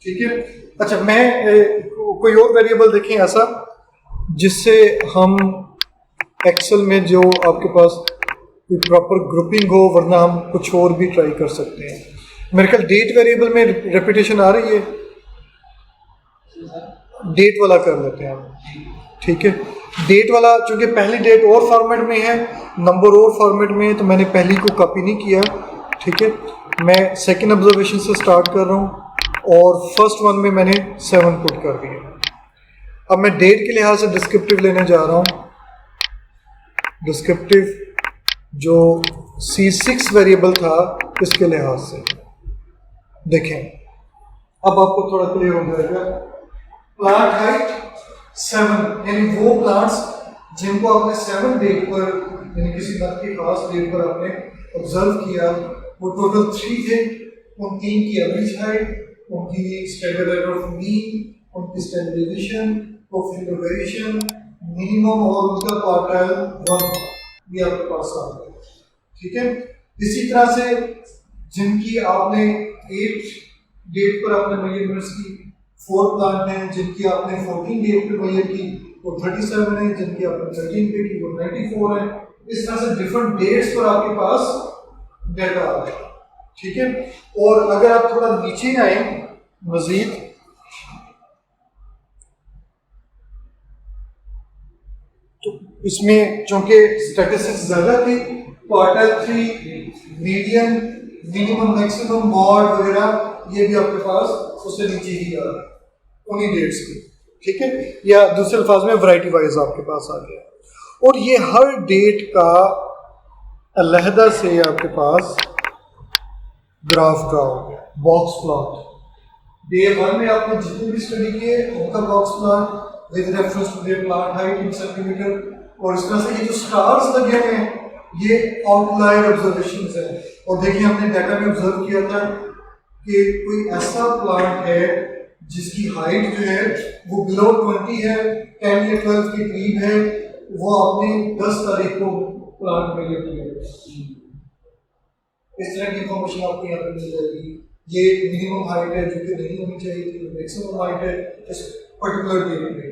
ठीक है। अच्छा, मैं कोई और वेरिएबल देखें ऐसा जिससे हम एक्सेल में जो आपके पास कोई प्रॉपर ग्रुपिंग हो, वरना हम कुछ और भी ट्राई कर सकते हैं। मेरे ख्याल डेट वेरिएबल में रेपिटेशन आ रही है, डेट वाला कर लेते हैं हम, ठीक है। डेट वाला चूंकि पहली डेट और फॉर्मेट में है, नंबर और फॉर्मेट में है, तो मैंने पहली को कॉपी नहीं किया, ठीक है। मैं सेकंड ऑब्जर्वेशन से स्टार्ट कर रहा हूँ और फर्स्ट वन में मैंने 7 पुट कर दिया। अब मैं डेट के लिहाज से डिस्क्रिप्टिव लेने जा रहा हूँ, डिस्क्रिप्टिव जो C6 वेरिएबल था इसके लिहाज से देखें, अब आपको थोड़ा क्लियर हो जाएगा। प्लांट हाइट 7, यानी वो प्लांट्स जिनको आपने 7 डेट पर यानी किसी मंथ की खास डेट पर आपने ऑब्जर्व किया, वो टोटल 3 थे। उन 3 की एवरेज हाइट, उनकी स्टैंडर्ड एरर ऑफ मीन, उनकी standard deviation, coefficient of variation, minimum और उनका क्वार्टाइल 1 ये आपके पास आ गया। ठीक है, इसी तरह से जिनकी आपने 8 डेट पर आपने मेजरमेंट्स की 4 प्लांट हैं, जिनकी आपने 14 डेट पे मेजर की वो 37 है, जिनकी आपने 13 पे की वो 94 है। इस तरह से डिफरेंट डेट्स पर आपके पास डेटा आ गया। ठीक है, और अगर आप थोड़ा नीचे आए मजीद तो इसमें चूंकि स्टैटिस्टिक्स ज्यादा थी, quarter 3, median, minimum, maximum, mod वगैरह ये भी आपके पास उससे नीचे ही आ रहा है उन्हीं डेट्स की। ठीक है, या दूसरे अल्फाज में वैरायटी वाइज आपके पास आ गया। और ये हर डेट का अलहदा से आपके पास ग्राफ का हो गया, बॉक्स प्लॉट। डे 1 में आपने जितने भी स्टडी किए उनका box plot with reference to their plant height in centimetre. और इस तरह से ये जो स्टार्स लगे हुए हैं ये आउटलायर ऑब्जर्वेशंस है। और देखिए हमने डाटा में ऑब्जर्व किया था कि कोई ऐसा प्लांट है जिसकी हाइट जो है वो बिलो 20 है, 10 या 12 के करीब है, वो आपने 10 तारीख को प्लांट में किया। इस तरह की इंफॉर्मेशन आपको यहाँ पे मिल जाएगी। ये मिनिमम हाइट है जो कि नहीं होनी चाहिए थी, मैक्सिमम हाइट है इस पर्टिकुलर डेट में।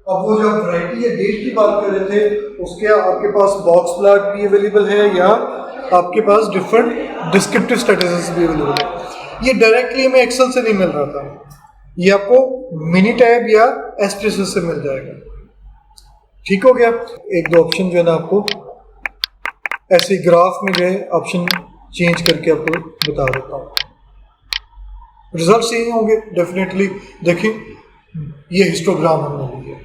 अब वो जो वैरायटी या डेट की बात कर रहे थे उसके आपके पास बॉक्स प्लॉट भी अवेलेबल है या आपके पास डिफरेंट डिस्क्रिप्टिव स्टैटिस्टिक्स भी अवेलेबल है। ये डायरेक्टली हमें एक्सेल से नहीं मिल रहा था, ये आपको मिनी टैब या एस्प्रेसो से मिल जाएगा। ठीक हो गया। एक दो ऑप्शन जो है ना आपको ऐसे ग्राफ में जो है ऑप्शन चेंज करके आपको बता देता हूँ, रिजल्ट सही होंगे डेफिनेटली। देखिए ये हिस्टोग्राम हमने लिया,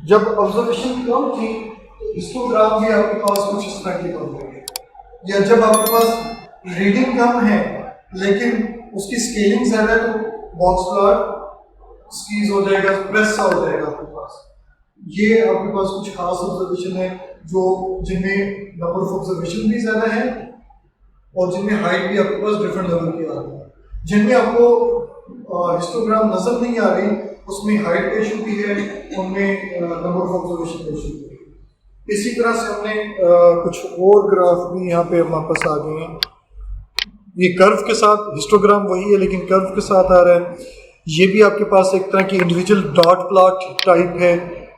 जब ऑब्जर्वेशन कम थी हिस्टोग्राम भी आपके पास कुछ इस तरह की बन रही है। या जब आपके पास रीडिंग कम है लेकिन उसकी स्केलिंग ज़्यादा है तो बॉक्स प्लॉट स्क्वीज हो जाएगा, प्रेस सा हो जाएगा आपके पास। ये आपके पास कुछ खास ऑब्जर्वेशन है जो जिनमें नंबर ऑफ ऑब्जर्वेशन भी ज़्यादा है और जिनमें हाइट भी आपके पास डिफरेंट लेवल की आ रही है। जिनमें आपको हिस्टोग्राम नजर नहीं आ रही उसमें हाइट का इशू भी है, उनमें नंबर ऑफ ऑब्जर्वेशन का इशू भी है। इसी तरह से हमने कुछ और ग्राफ भी यहाँ पे हमारे पास आ गए हैं। ये कर्व के साथ, हिस्टोग्राम वही है लेकिन कर्व के साथ आ रहा है। ये भी आपके पास एक तरह की इंडिविजुअल डॉट प्लॉट टाइप है,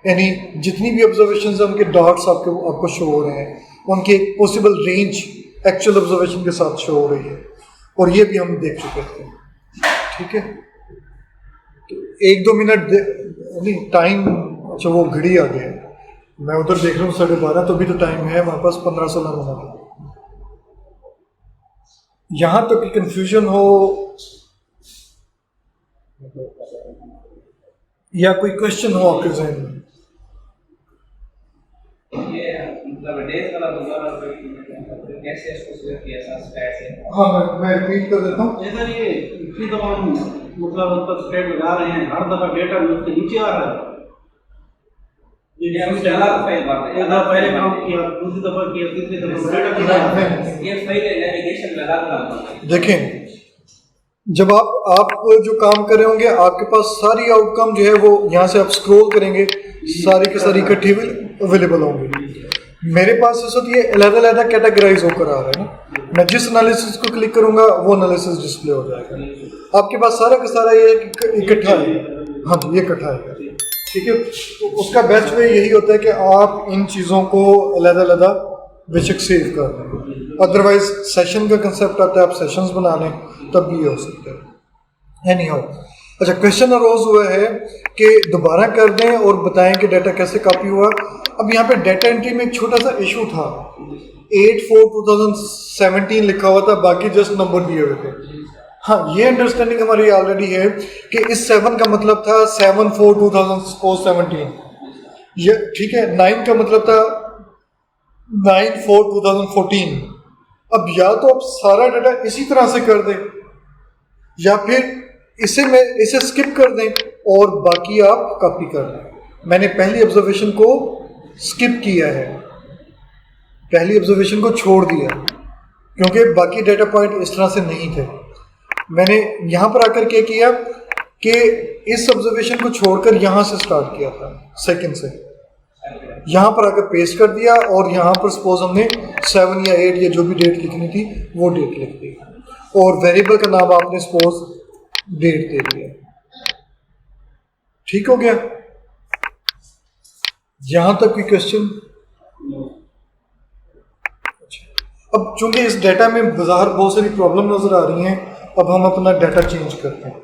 यानी जितनी भी ऑब्जर्वेशन है उनके डॉट्स आपको शो हो रहे हैं, उनके पॉसिबल रेंज एक्चुअल ऑब्जर्वेशन के साथ शो हो रही है। और ये भी हम देख चुके थे। ठीक है, तो 1-2 मिनट नहीं टाइम, अच्छा वो घड़ी आ गया, मैं उधर देख रहा हूँ 12:30, तो भी तो टाइम है हमारे पास 15-16 मिनट। यहाँ तक तो कंफ्यूजन हो या कोई क्वेश्चन हो आपके जहन में? ये मतलब डेज वाला दूसरा कैसे इसको सिलेक्ट किया था स्टैट से? हाँ मैं रिपीट कर देता हूँ। जैसा ये इतनी दफा हम मतलब उस पर स्टेट लगा रहे हैं, हर दफा डेटा उसके नीचे आ रहा है। ये हम अलग फाइल बात है, एक दफा पहले काम किया, दूसरी दफा किया, तीसरी दफा डेटा किया। ये फाइल नेविगेशन लगा कर देखें जब आप जो काम कर रहे होंगे आपके पास सारी आउटकम जो है वो यहाँ से आप स्क्रॉल करेंगे सारी की सारी इकट्ठी अवेलेबल होंगी। मेरे पास इस वक्त ये अलग-अलग कैटेगराइज होकर आ रहा है ना, मैं जिस एनालिसिस को क्लिक करूंगा वो एनालिसिस डिस्प्ले हो जाएगा। आपके पास सारा का सारा ये इकट्ठा है। हाँ ये इकट्ठा है, ठीक है। तो उसका बेस्ट वे यही होता है कि आप इन चीज़ों को अलग-अलग बेशक सेव कर लें, अदरवाइज सेशन का कंसेप्ट आता है, आप सेशंस बना लें तब भी ये हो सकता है। एनी हाउ, अच्छा क्वेश्चन अरोज हुआ है कि दोबारा कर दें और बताएं कि डाटा कैसे कॉपी हुआ। अब यहाँ पे डाटा एंट्री में एक छोटा सा इशू था, 8/4/2017 लिखा हुआ था, बाकी जस्ट नंबर दिए हुए थे। हाँ ये अंडरस्टैंडिंग हमारी ऑलरेडी है कि इस 7 का मतलब था 7/4/2017, ये ठीक है। 9 का मतलब था 9/4/2014। अब या तो आप सारा डाटा इसी तरह से कर दें या फिर इसे स्किप कर दें और बाकी आप कॉपी कर दें। मैंने पहली ऑब्जर्वेशन को स्किप किया है, पहली ऑब्जर्वेशन को छोड़ दिया, क्योंकि बाकी डेटा पॉइंट इस तरह से नहीं थे। मैंने यहाँ पर आकर क्या किया कि इस ऑब्जर्वेशन को छोड़कर यहाँ से स्टार्ट किया था, सेकंड से, यहाँ पर आकर पेस्ट कर दिया, और यहाँ पर सपोज हमने 7 या 8 या जो भी डेट लिखनी थी वो डेट लिख दी, और वेरिएबल का नाम आपने सपोज डेट दे दिया। ठीक हो गया? यहाँ तक कोई क्वेश्चन? अब चूंकि इस डाटा में बाजार बहुत सारी प्रॉब्लम नजर आ रही हैं, अब हम अपना डाटा चेंज करते हैं।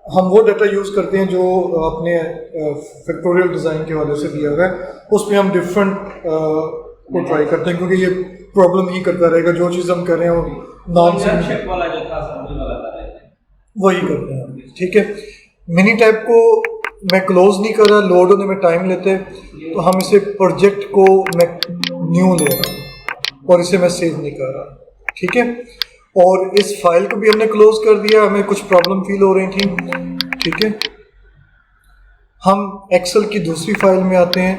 हम वो डाटा यूज़ करते हैं जो अपने फैक्टोरियल डिज़ाइन के हवाले से दिया हुआ है, उस पर हम डिफरेंट को ट्राई करते हैं, क्योंकि ये प्रॉब्लम ही करता रहेगा। जो चीज़ हम कर रहे हैं वो नॉन से वाला जो था सर वाला कर रहे थे, वही करते हैं। ठीक है, मिनी टाइप को मैं क्लोज नहीं कर रहा, लोड होने में टाइम लेते हैं, तो हम इसे प्रोजेक्ट को मैं न्यू ले रहा हूँ और इसे मैं सेव नहीं कर रहा। ठीक है, और इस फाइल को भी हमने क्लोज कर दिया, हमें कुछ प्रॉब्लम फील हो रही थी। ठीक है, हम एक्सेल की दूसरी फाइल में आते हैं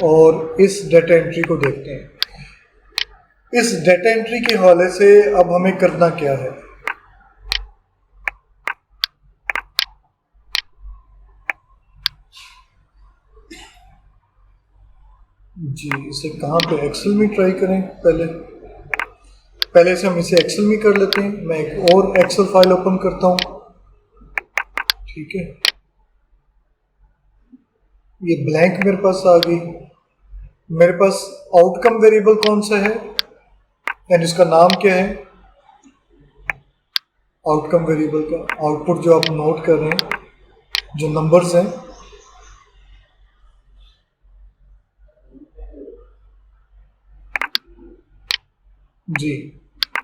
और इस डाटा एंट्री को देखते हैं। इस डाटा एंट्री के हवाले से अब हमें करना क्या है? जी, इसे कहाँ पे एक्सेल में ट्राई करें? पहले से हम इसे एक्सेल में कर लेते हैं। मैं एक और एक्सेल फाइल ओपन करता हूँ। ठीक है, ये ब्लैंक मेरे पास आ गई। मेरे पास आउटकम वेरिएबल कौन सा है एंड इसका नाम क्या है? आउटकम वेरिएबल का आउटपुट जो आप नोट कर रहे हैं, जो नंबर्स हैं, जी,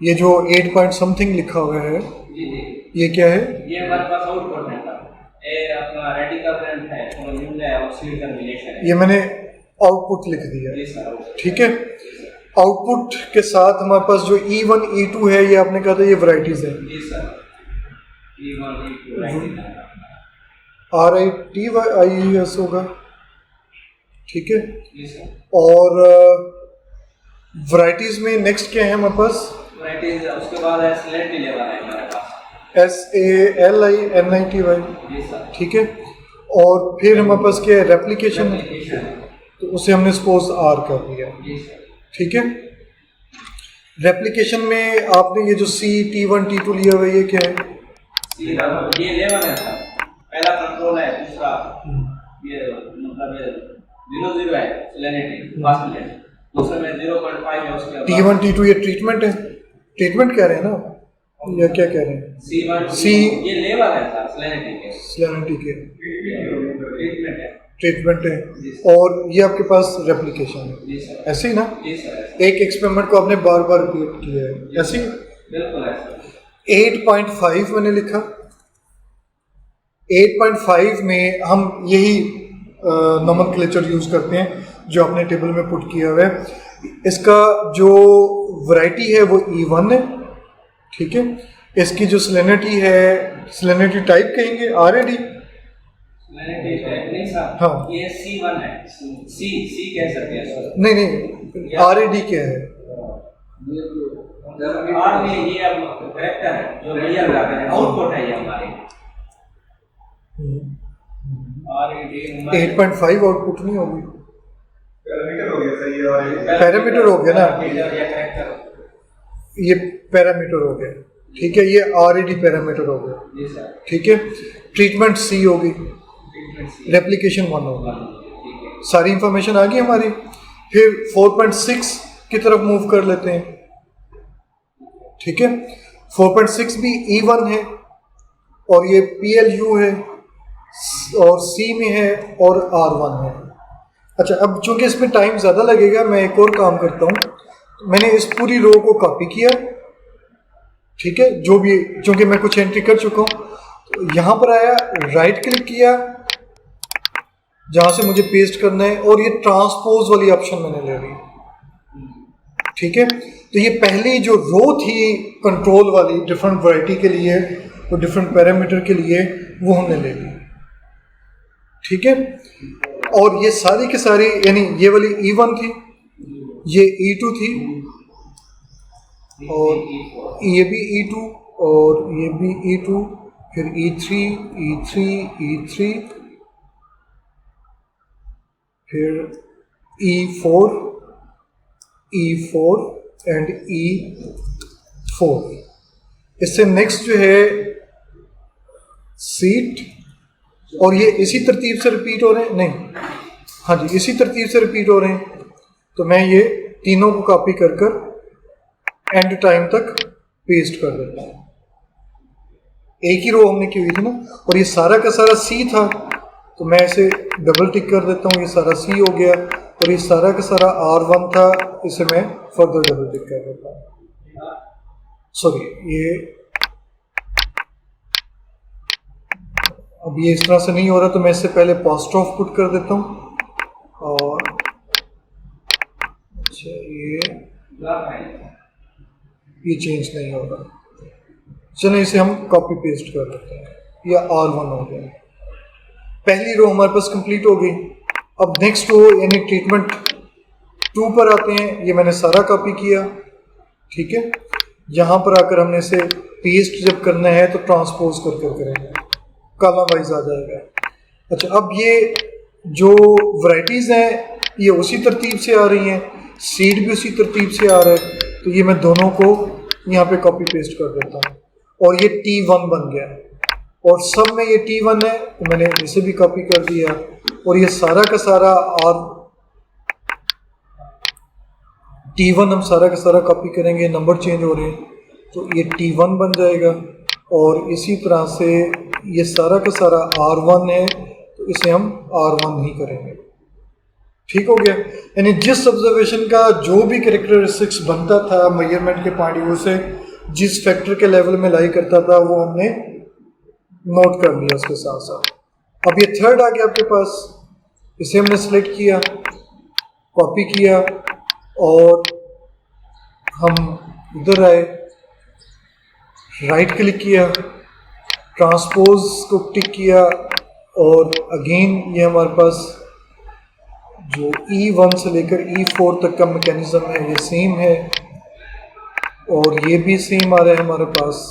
ये जो 8 पॉइंट समथिंग लिखा हुआ है, जी जी, ये क्या है? ये हमारे पास आउटपुट है सर, ये अपना रेडिकल ब्रांड है और यूनिट है और सीड कॉम्बिनेशन है। ये मैंने आउटपुट लिख दिया। जी सर, ठीक है, आउटपुट के साथ हमारे पास जो E1 E2 है, ये आपने कहा था ये वैरायटीज है। जी सर, E1 E2 RITYIES होगा। ठीक है, जी सर, और वैरायटीज में नेक्स्ट क्या है हमारे पास? वैरायटीज, उसके बाद है सैलरी लेवल है हमारे पास, SALINITY। जी सर, ठीक है, और फिर हमारे पास क्या है? रेप्लिकेशन, एप्लीकेशन, तो उसे हमने सपोज R कर दिया। जी सर, ठीक है, रेप्लिकेशन में आपने ये जो C T1 T2 लिया हुआ है, ये क्या है? ये लेवल है सर, पहला कंट्रोल है, दूसरा ये मतलब ये 0 है सैलरी फर्स्ट मिनट, दूसरे में 0.5 है, उसके बाद T1 T2 ये ट्रीटमेंट है, ट्रीटमेंट कह रहे हैं ना, या क्या कह रहे हैं? C1 C ये लेवल है सर सैलरी के, सैलरी के ट्रीटमेंट है, ट्रीटमेंट है, और ये आपके पास रेप्लिकेशन है। जी सर, ऐसे ही ना, जी सर, एक एक्सपेरिमेंट को आपने बार बार रिपीट किया है, ऐसे ही। बिल्कुल है सर। 8.5 मैंने लिखा। 8.5 में हम यही नोमेनक्लेचर यूज करते हैं जो आपने टेबल में पुट किया हुआ है। इसका जो वैरायटी है वो E1 है। ठीक है, इसकी जो सैलिनिटी है, सैलिनिटी टाइप कहेंगे RAD। नहीं सर, हाँ, ये C1 है, C कह सकते हैं सर। नहीं RAD क्या है? R में ये अब कैरेक्टर है जो रियल रहते हैं, आउटपुट है ये हमारे। RAD 8.5 आउटपुट नहीं होगी, पैरामीटर हो गया सही है, पैरामीटर हो गया ना, या कैरेक्टर, ये पैरामीटर हो गया। ठीक है, ये RAD पैरामीटर हो गया। जी सर, ठीक है, ट्रीटमेंट C होगी, ट्रीटमेंट C, रेप्लिकेशन 1 होगा। ठीक है, सारी इंफॉर्मेशन आ गई हमारी। फिर 4.6 की तरफ मूव कर लेते हैं। ठीक है, 4.6 भी E1 है और ये PLU है और C में है और R1 है। अच्छा, अब चूंकि इसमें टाइम ज़्यादा लगेगा, मैं एक और काम करता हूँ। मैंने इस पूरी रो को कॉपी किया। ठीक है, जो भी, चूंकि मैं कुछ एंट्री कर चुका हूँ, तो यहाँ पर आया, राइट क्लिक किया जहाँ से मुझे पेस्ट करना है, और ये ट्रांसपोज वाली ऑप्शन मैंने ले ली। ठीक है, तो ये पहली जो रो थी कंट्रोल वाली डिफरेंट वैरायटी के लिए और डिफरेंट पैरामीटर के लिए, वो हमने ले ली। ठीक है, और ये सारी की सारी, यानी ये वाली E1 थी, ये E2 थी, और ये भी E2 और ये भी E2, फिर E3 E3 E3, फिर E4 E4 एंड E4। इससे नेक्स्ट जो है सीट, और ये इसी तरतीब से रिपीट हो रहे हैं, नहीं हाँ जी इसी तरतीब से रिपीट हो रहे हैं। तो मैं ये तीनों को कॉपी कर कर एंड टाइम तक पेस्ट कर देता हूँ। एक ही रो हमने की हुई थी ना, और ये सारा का सारा सी था, तो मैं इसे डबल टिक कर देता हूँ, ये सारा सी हो गया, और ये सारा का सारा R1 था, इसे मैं फर्दर डबल टिक कर देता हूँ। सॉरी, ये अब ये इस तरह से नहीं हो रहा, तो मैं इससे पहले पोस्टऑफ पुट कर देता हूँ, और अच्छा ये चेंज नहीं होगा। चलो इसे हम कॉपी पेस्ट कर देते हैं, या R1 हो गया। पहली रो हमारे पास कंप्लीट हो गई। अब नेक्स्ट रो यानी ट्रीटमेंट 2 पर आते हैं। ये मैंने सारा कॉपी किया, ठीक है। यहाँ पर आकर हमने इसे पेस्ट जब करना है तो ट्रांसपोज कर कर करेंगे, कॉलम वाइज आ जाएगा। अच्छा, अब ये जो वैरायटीज़ हैं ये उसी तरतीब से आ रही हैं, सीड भी उसी तरतीब से आ रहा है, तो ये मैं दोनों को यहाँ पे कॉपी पेस्ट कर देता हूँ, और ये T1 बन गया, और सब में ये T1 है, तो मैंने इसे भी कॉपी कर दिया, और ये सारा का सारा और T1 हम सारा का सारा कॉपी करेंगे, नंबर चेंज हो रहे हैं, तो ये T1 बन जाएगा। और इसी तरह से ये सारा का सारा R1 है, तो इसे हम R1 ही करेंगे, ठीक हो गया। यानी जिस ऑब्जर्वेशन का जो भी कैरेक्टरिस्टिक्स बनता था मेजरमेंट के पॉइंट ऑफ व्यू से, जिस फैक्टर के लेवल में लाई करता था, वो हमने नोट कर लिया उसके साथ साथ। अब ये थर्ड आ गया आपके पास, इसे हमने सेलेक्ट किया, कॉपी किया, और हम इधर आए, राइट क्लिक किया, ट्रांसपोज को टिक किया, और अगेन ये हमारे पास जो E1 से लेकर E4 तक का मैकेनिज्म है ये सेम है, और ये भी सेम आ रहा है हमारे पास,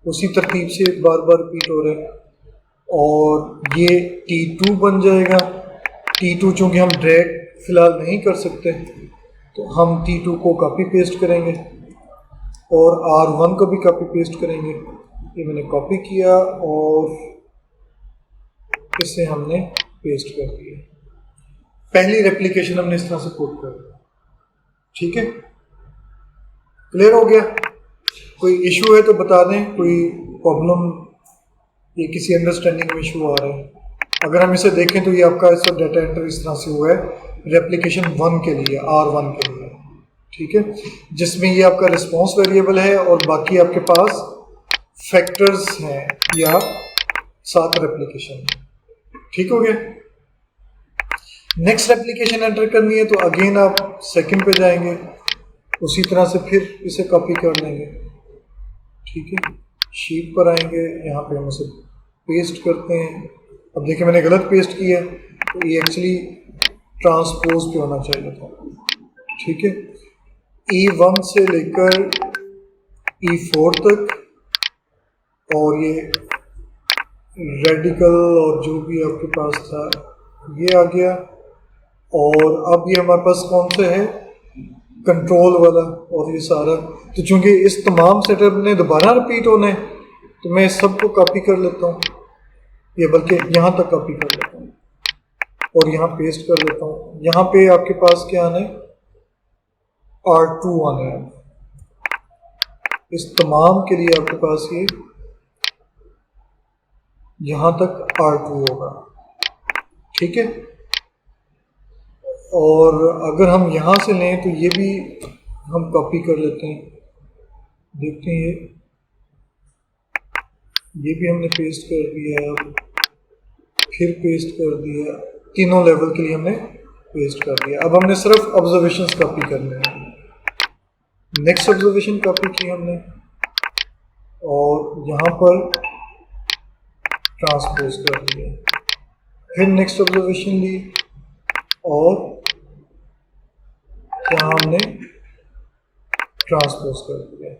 उसी तरतीब से बार बार रिपीट हो रहा है। और ये T2 बन जाएगा। T2 चूँकि हम ड्रैग फिलहाल नहीं कर सकते, तो हम T2 को कॉपी पेस्ट करेंगे, और R1 को भी कॉपी पेस्ट करेंगे। ये मैंने कॉपी किया और इसे हमने पेस्ट कर दिया। पहली रेप्लिकेशन हमने इस तरह से पुट कर दिया, ठीक है। क्लियर हो गया? कोई इशू है तो बता दें, कोई प्रॉब्लम ये किसी अंडरस्टैंडिंग में इशू आ रहा है। अगर हम इसे देखें तो ये आपका इस डाटा एंटर इस तरह से हुआ है रेप्लिकेशन 1 के लिए, R1 के लिए, ठीक है, जिसमें ये आपका रिस्पॉन्स वेरिएबल है और बाकी आपके पास फैक्टर्स हैं या 7 रेप्लिकेशन, ठीक हो गया। नेक्स्ट रेप्लिकेशन एंटर करनी है तो अगेन आप सेकंड पे जाएंगे, उसी तरह से फिर इसे कॉपी कर लेंगे, ठीक है। शीट पर आएंगे, यहाँ पे हम इसे पेस्ट करते हैं। अब देखिए मैंने गलत पेस्ट किया, तो ये एक्चुअली ट्रांसपोज पे होना चाहिए था, ठीक है। E1 से लेकर E4 तक, और ये रेडिकल और जो भी आपके पास था ये आ गया। और अब ये हमारे पास कौन सा है, कंट्रोल वाला, और ये सारा। तो चूंकि इस तमाम सेटअप ने दोबारा रिपीट होना है, तो मैं इस सब को कॉपी कर लेता हूँ, ये बल्कि यहाँ तक कॉपी कर लेता हूँ और यहाँ पेस्ट कर देता हूँ। यहाँ पे आपके पास क्या आना है, R2 आना है। इस तमाम के लिए आपके पास ये यहाँ तक R2 होगा, ठीक है। और अगर हम यहाँ से लें तो ये भी हम कॉपी कर लेते हैं, देखते हैं ये भी हमने पेस्ट कर दिया, फिर पेस्ट कर दिया, तीनों लेवल के लिए हमने पेस्ट कर दिया। अब हमने सिर्फ ऑब्जर्वेशंस कॉपी करने हैं। नेक्स्ट ऑब्जर्वेशन कॉपी की हमने, और यहाँ पर ट्रांसपोज कर दिया, फिर नेक्स्ट ऑब्जर्वेशन ली और यहाँ हमने ट्रांसपोज कर दिया।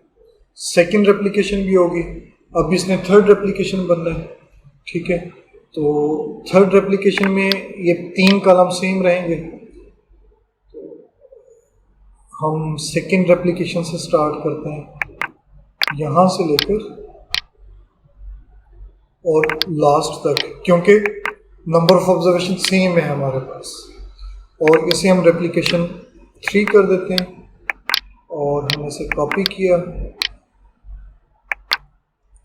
सेकेंड रेप्लिकेशन भी होगी, अब इसने थर्ड रेप्लिकेशन बनना है, ठीक है। तो थर्ड रेप्लिकेशन में ये 3 कॉलम सेम रहेंगे। हम सेकेंड रेप्लिकेशन से स्टार्ट करते हैं, यहाँ से लेकर और लास्ट तक, क्योंकि नंबर ऑफ ऑब्जर्वेशन सेम है हमारे पास। और इसे हम रेप्लिकेशन 3 कर देते हैं और हमने इसे कॉपी किया,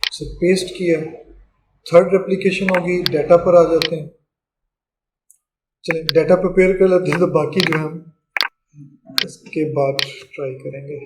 इसे पेस्ट किया। थर्ड रेप्लिकेशन होगी, डाटा पर आ जाते हैं। चलिए डाटा प्रिपेयर कर लेते हैं, तो बाकी जो है हम इसके बाद ट्राई करेंगे।